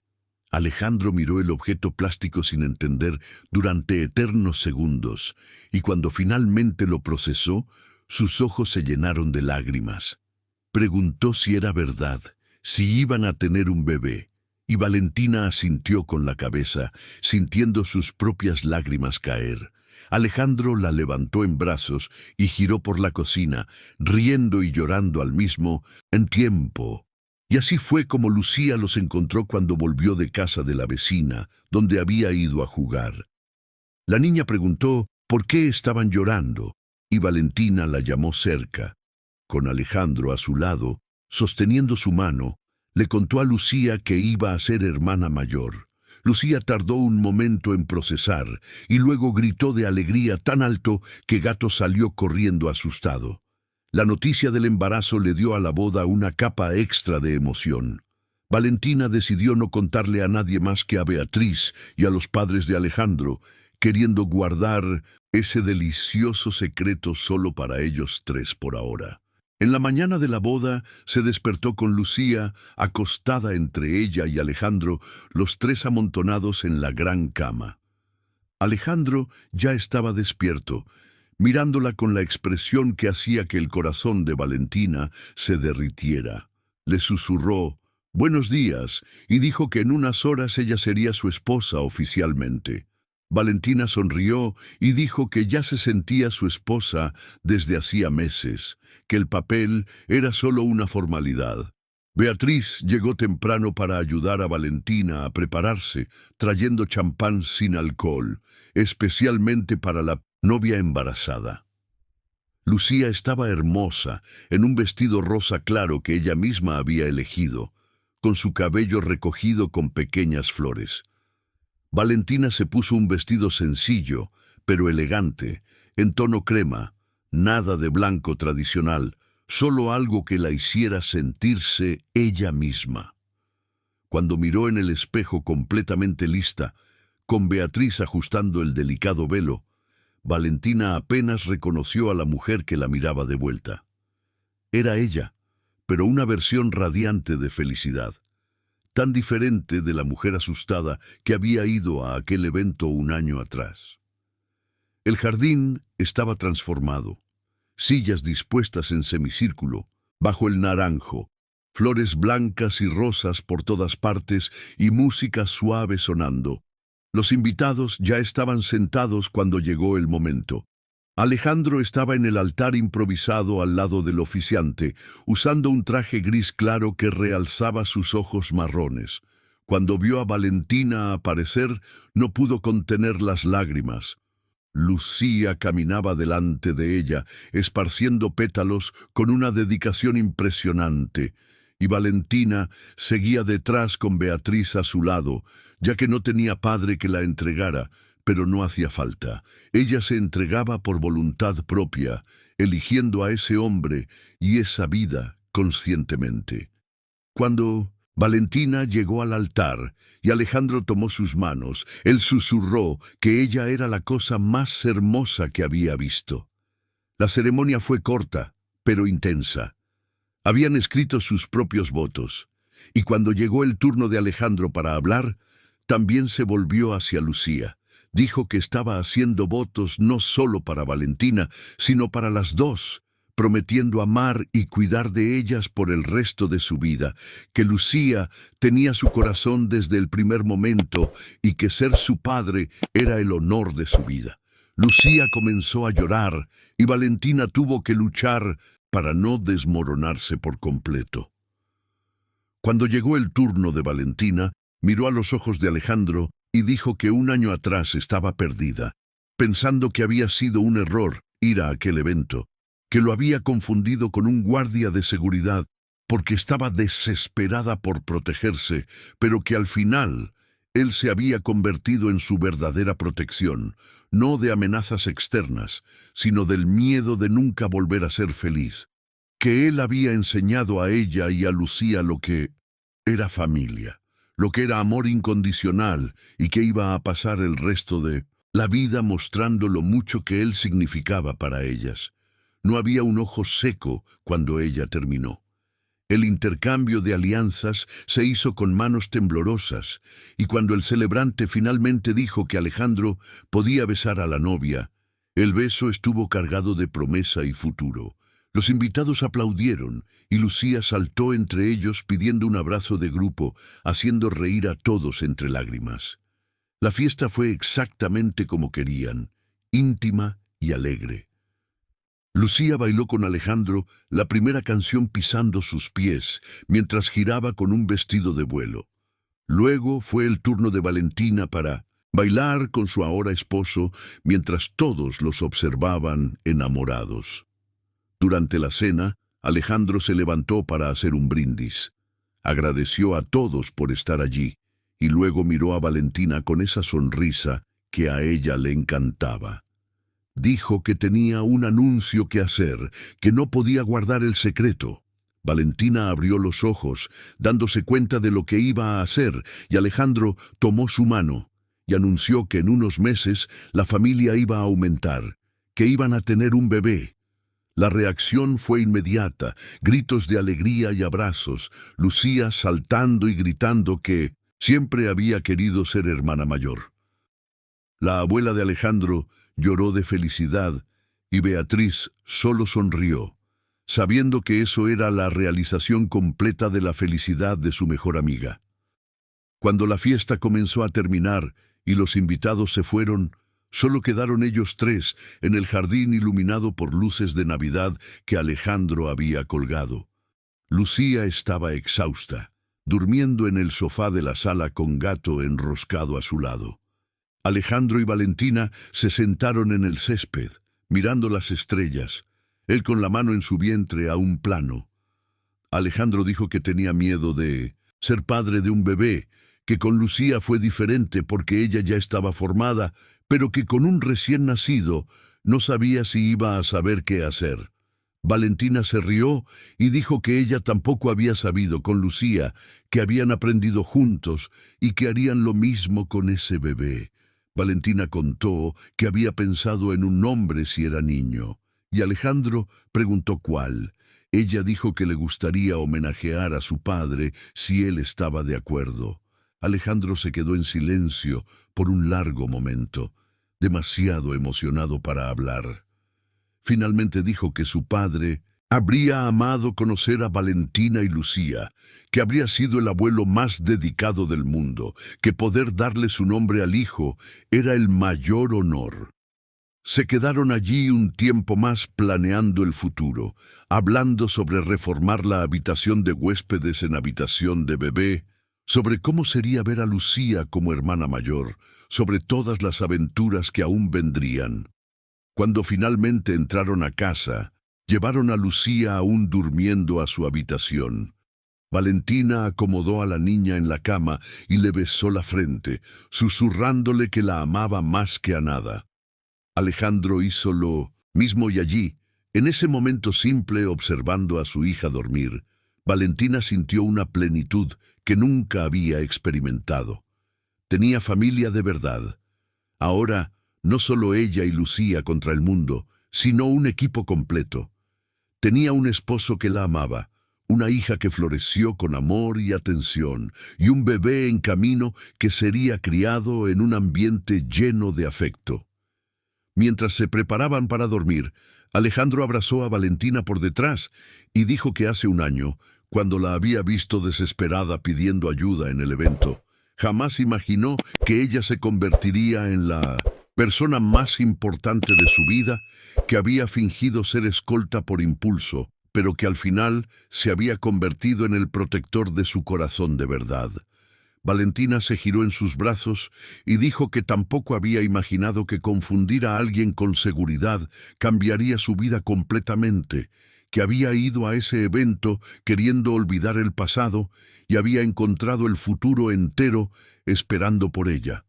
Alejandro miró el objeto plástico sin entender durante eternos segundos, y cuando finalmente lo procesó, sus ojos se llenaron de lágrimas. Preguntó si era verdad, si iban a tener un bebé, y Valentina asintió con la cabeza, sintiendo sus propias lágrimas caer. Alejandro la levantó en brazos y giró por la cocina, riendo y llorando al mismo tiempo. Y así fue como Lucía los encontró cuando volvió de casa de la vecina, donde había ido a jugar. La niña preguntó por qué estaban llorando, y Valentina la llamó cerca. Con Alejandro a su lado, sosteniendo su mano, le contó a Lucía que iba a ser hermana mayor. Lucía tardó un momento en procesar y luego gritó de alegría tan alto que Gato salió corriendo asustado. La noticia del embarazo le dio a la boda una capa extra de emoción. Valentina decidió no contarle a nadie más que a Beatriz y a los padres de Alejandro, queriendo guardar ese delicioso secreto solo para ellos tres por ahora. En la mañana de la boda se despertó con Lucía, acostada entre ella y Alejandro, los tres amontonados en la gran cama. Alejandro ya estaba despierto, mirándola con la expresión que hacía que el corazón de Valentina se derritiera. Le susurró «Buenos días» y dijo que en unas horas ella sería su esposa oficialmente. Valentina sonrió y dijo que ya se sentía su esposa desde hacía meses, que el papel era solo una formalidad. Beatriz llegó temprano para ayudar a Valentina a prepararse, trayendo champán sin alcohol, especialmente para la novia embarazada. Lucía estaba hermosa, en un vestido rosa claro que ella misma había elegido, con su cabello recogido con pequeñas flores. Valentina se puso un vestido sencillo, pero elegante, en tono crema, nada de blanco tradicional, solo algo que la hiciera sentirse ella misma. Cuando miró en el espejo completamente lista, con Beatriz ajustando el delicado velo, Valentina apenas reconoció a la mujer que la miraba de vuelta. Era ella, pero una versión radiante de felicidad. Tan diferente de la mujer asustada que había ido a aquel evento un año atrás. El jardín estaba transformado. Sillas dispuestas en semicírculo, bajo el naranjo, flores blancas y rosas por todas partes y música suave sonando. Los invitados ya estaban sentados cuando llegó el momento. Alejandro estaba en el altar improvisado al lado del oficiante, usando un traje gris claro que realzaba sus ojos marrones. Cuando vio a Valentina aparecer, no pudo contener las lágrimas. Lucía caminaba delante de ella, esparciendo pétalos con una dedicación impresionante, y Valentina seguía detrás con Beatriz a su lado, ya que no tenía padre que la entregara, pero no hacía falta. Ella se entregaba por voluntad propia, eligiendo a ese hombre y esa vida conscientemente. Cuando Valentina llegó al altar y Alejandro tomó sus manos, él susurró que ella era la cosa más hermosa que había visto. La ceremonia fue corta, pero intensa. Habían escrito sus propios votos, y cuando llegó el turno de Alejandro para hablar, también se volvió hacia Lucía. Dijo que estaba haciendo votos no solo para Valentina, sino para las dos, prometiendo amar y cuidar de ellas por el resto de su vida, que Lucía tenía su corazón desde el primer momento y que ser su padre era el honor de su vida. Lucía comenzó a llorar y Valentina tuvo que luchar para no desmoronarse por completo. Cuando llegó el turno de Valentina, miró a los ojos de Alejandro y dijo que un año atrás estaba perdida, pensando que había sido un error ir a aquel evento, que lo había confundido con un guardia de seguridad porque estaba desesperada por protegerse, pero que al final él se había convertido en su verdadera protección, no de amenazas externas, sino del miedo de nunca volver a ser feliz, que él había enseñado a ella y a Lucía lo que era familia, lo que era amor incondicional y que iba a pasar el resto de la vida mostrando lo mucho que él significaba para ellas. No había un ojo seco cuando ella terminó. El intercambio de alianzas se hizo con manos temblorosas, y cuando el celebrante finalmente dijo que Alejandro podía besar a la novia, el beso estuvo cargado de promesa y futuro. Los invitados aplaudieron, y Lucía saltó entre ellos pidiendo un abrazo de grupo, haciendo reír a todos entre lágrimas. La fiesta fue exactamente como querían, íntima y alegre. Lucía bailó con Alejandro la primera canción pisando sus pies, mientras giraba con un vestido de vuelo. Luego fue el turno de Valentina para bailar con su ahora esposo, mientras todos los observaban enamorados. Durante la cena, Alejandro se levantó para hacer un brindis. Agradeció a todos por estar allí, y luego miró a Valentina con esa sonrisa que a ella le encantaba. Dijo que tenía un anuncio que hacer, que no podía guardar el secreto. Valentina abrió los ojos, dándose cuenta de lo que iba a hacer, y Alejandro tomó su mano y anunció que en unos meses la familia iba a aumentar, que iban a tener un bebé. La reacción fue inmediata, gritos de alegría y abrazos, Lucía saltando y gritando que siempre había querido ser hermana mayor. La abuela de Alejandro lloró de felicidad y Beatriz solo sonrió, sabiendo que eso era la realización completa de la felicidad de su mejor amiga. Cuando la fiesta comenzó a terminar y los invitados se fueron, solo quedaron ellos tres en el jardín iluminado por luces de Navidad que Alejandro había colgado. Lucía estaba exhausta, durmiendo en el sofá de la sala con Gato enroscado a su lado. Alejandro y Valentina se sentaron en el césped, mirando las estrellas, él con la mano en su vientre a un plano. Alejandro dijo que tenía miedo de ser padre de un bebé, que con Lucía fue diferente porque ella ya estaba formada, pero que con un recién nacido no sabía si iba a saber qué hacer. Valentina se rió y dijo que ella tampoco había sabido con Lucía, que habían aprendido juntos y que harían lo mismo con ese bebé. Valentina contó que había pensado en un nombre si era niño, y Alejandro preguntó cuál. Ella dijo que le gustaría homenajear a su padre si él estaba de acuerdo. Alejandro se quedó en silencio por un largo momento, demasiado emocionado para hablar. Finalmente dijo que su padre habría amado conocer a Valentina y Lucía, que habría sido el abuelo más dedicado del mundo, que poder darle su nombre al hijo era el mayor honor. Se quedaron allí un tiempo más planeando el futuro, hablando sobre reformar la habitación de huéspedes en habitación de bebé, sobre cómo sería ver a Lucía como hermana mayor, sobre todas las aventuras que aún vendrían. Cuando finalmente entraron a casa, llevaron a Lucía aún durmiendo a su habitación. Valentina acomodó a la niña en la cama y le besó la frente, susurrándole que la amaba más que a nada. Alejandro hizo lo mismo y allí, En ese momento simple, observando a su hija dormir, Valentina sintió una plenitud que nunca había experimentado. Tenía familia de verdad. Ahora, no solo ella y Lucía contra el mundo, sino un equipo completo. Tenía un esposo que la amaba, una hija que floreció con amor y atención, y un bebé en camino que sería criado en un ambiente lleno de afecto. Mientras se preparaban para dormir, Alejandro abrazó a Valentina por detrás y dijo que hace un año, cuando la había visto desesperada pidiendo ayuda en el evento, jamás imaginó que ella se convertiría en la persona más importante de su vida, que había fingido ser escolta por impulso, pero que al final se había convertido en el protector de su corazón de verdad. Valentina se giró en sus brazos y dijo que tampoco había imaginado que confundir a alguien con seguridad cambiaría su vida completamente, que había ido a ese evento queriendo olvidar el pasado y había encontrado el futuro entero esperando por ella.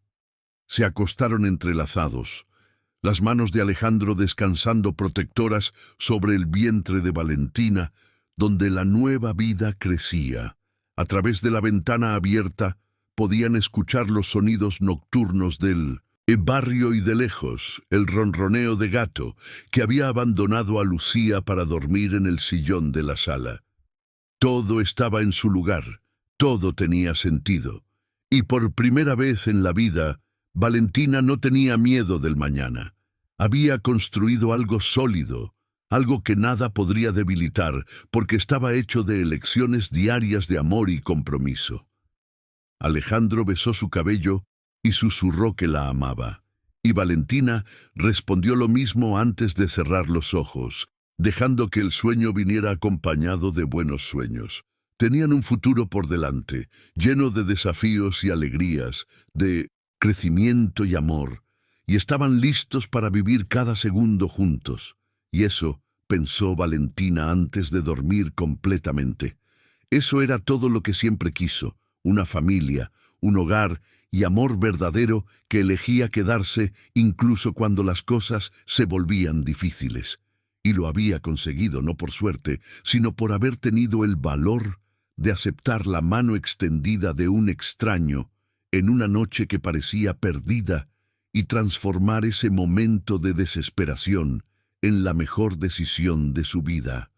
Se acostaron entrelazados, las manos de Alejandro descansando protectoras sobre el vientre de Valentina, donde la nueva vida crecía. A través de la ventana abierta podían escuchar los sonidos nocturnos del barrio y de lejos, el ronroneo de gato que había abandonado a Lucía para dormir en el sillón de la sala. Todo estaba en su lugar, todo tenía sentido. Y por primera vez en la vida, Valentina no tenía miedo del mañana. Había construido algo sólido, algo que nada podría debilitar, porque estaba hecho de elecciones diarias de amor y compromiso. Alejandro besó su cabello y susurró que la amaba, y Valentina respondió lo mismo antes de cerrar los ojos, dejando que el sueño viniera acompañado de buenos sueños. Tenían un futuro por delante, lleno de desafíos y alegrías, de crecimiento y amor, y estaban listos para vivir cada segundo juntos. Y eso, pensó Valentina antes de dormir completamente. Eso era todo lo que siempre quiso, una familia, un hogar y amor verdadero que elegía quedarse incluso cuando las cosas se volvían difíciles. Y lo había conseguido no por suerte, sino por haber tenido el valor de aceptar la mano extendida de un extraño en una noche que parecía perdida y transformar ese momento de desesperación en la mejor decisión de su vida.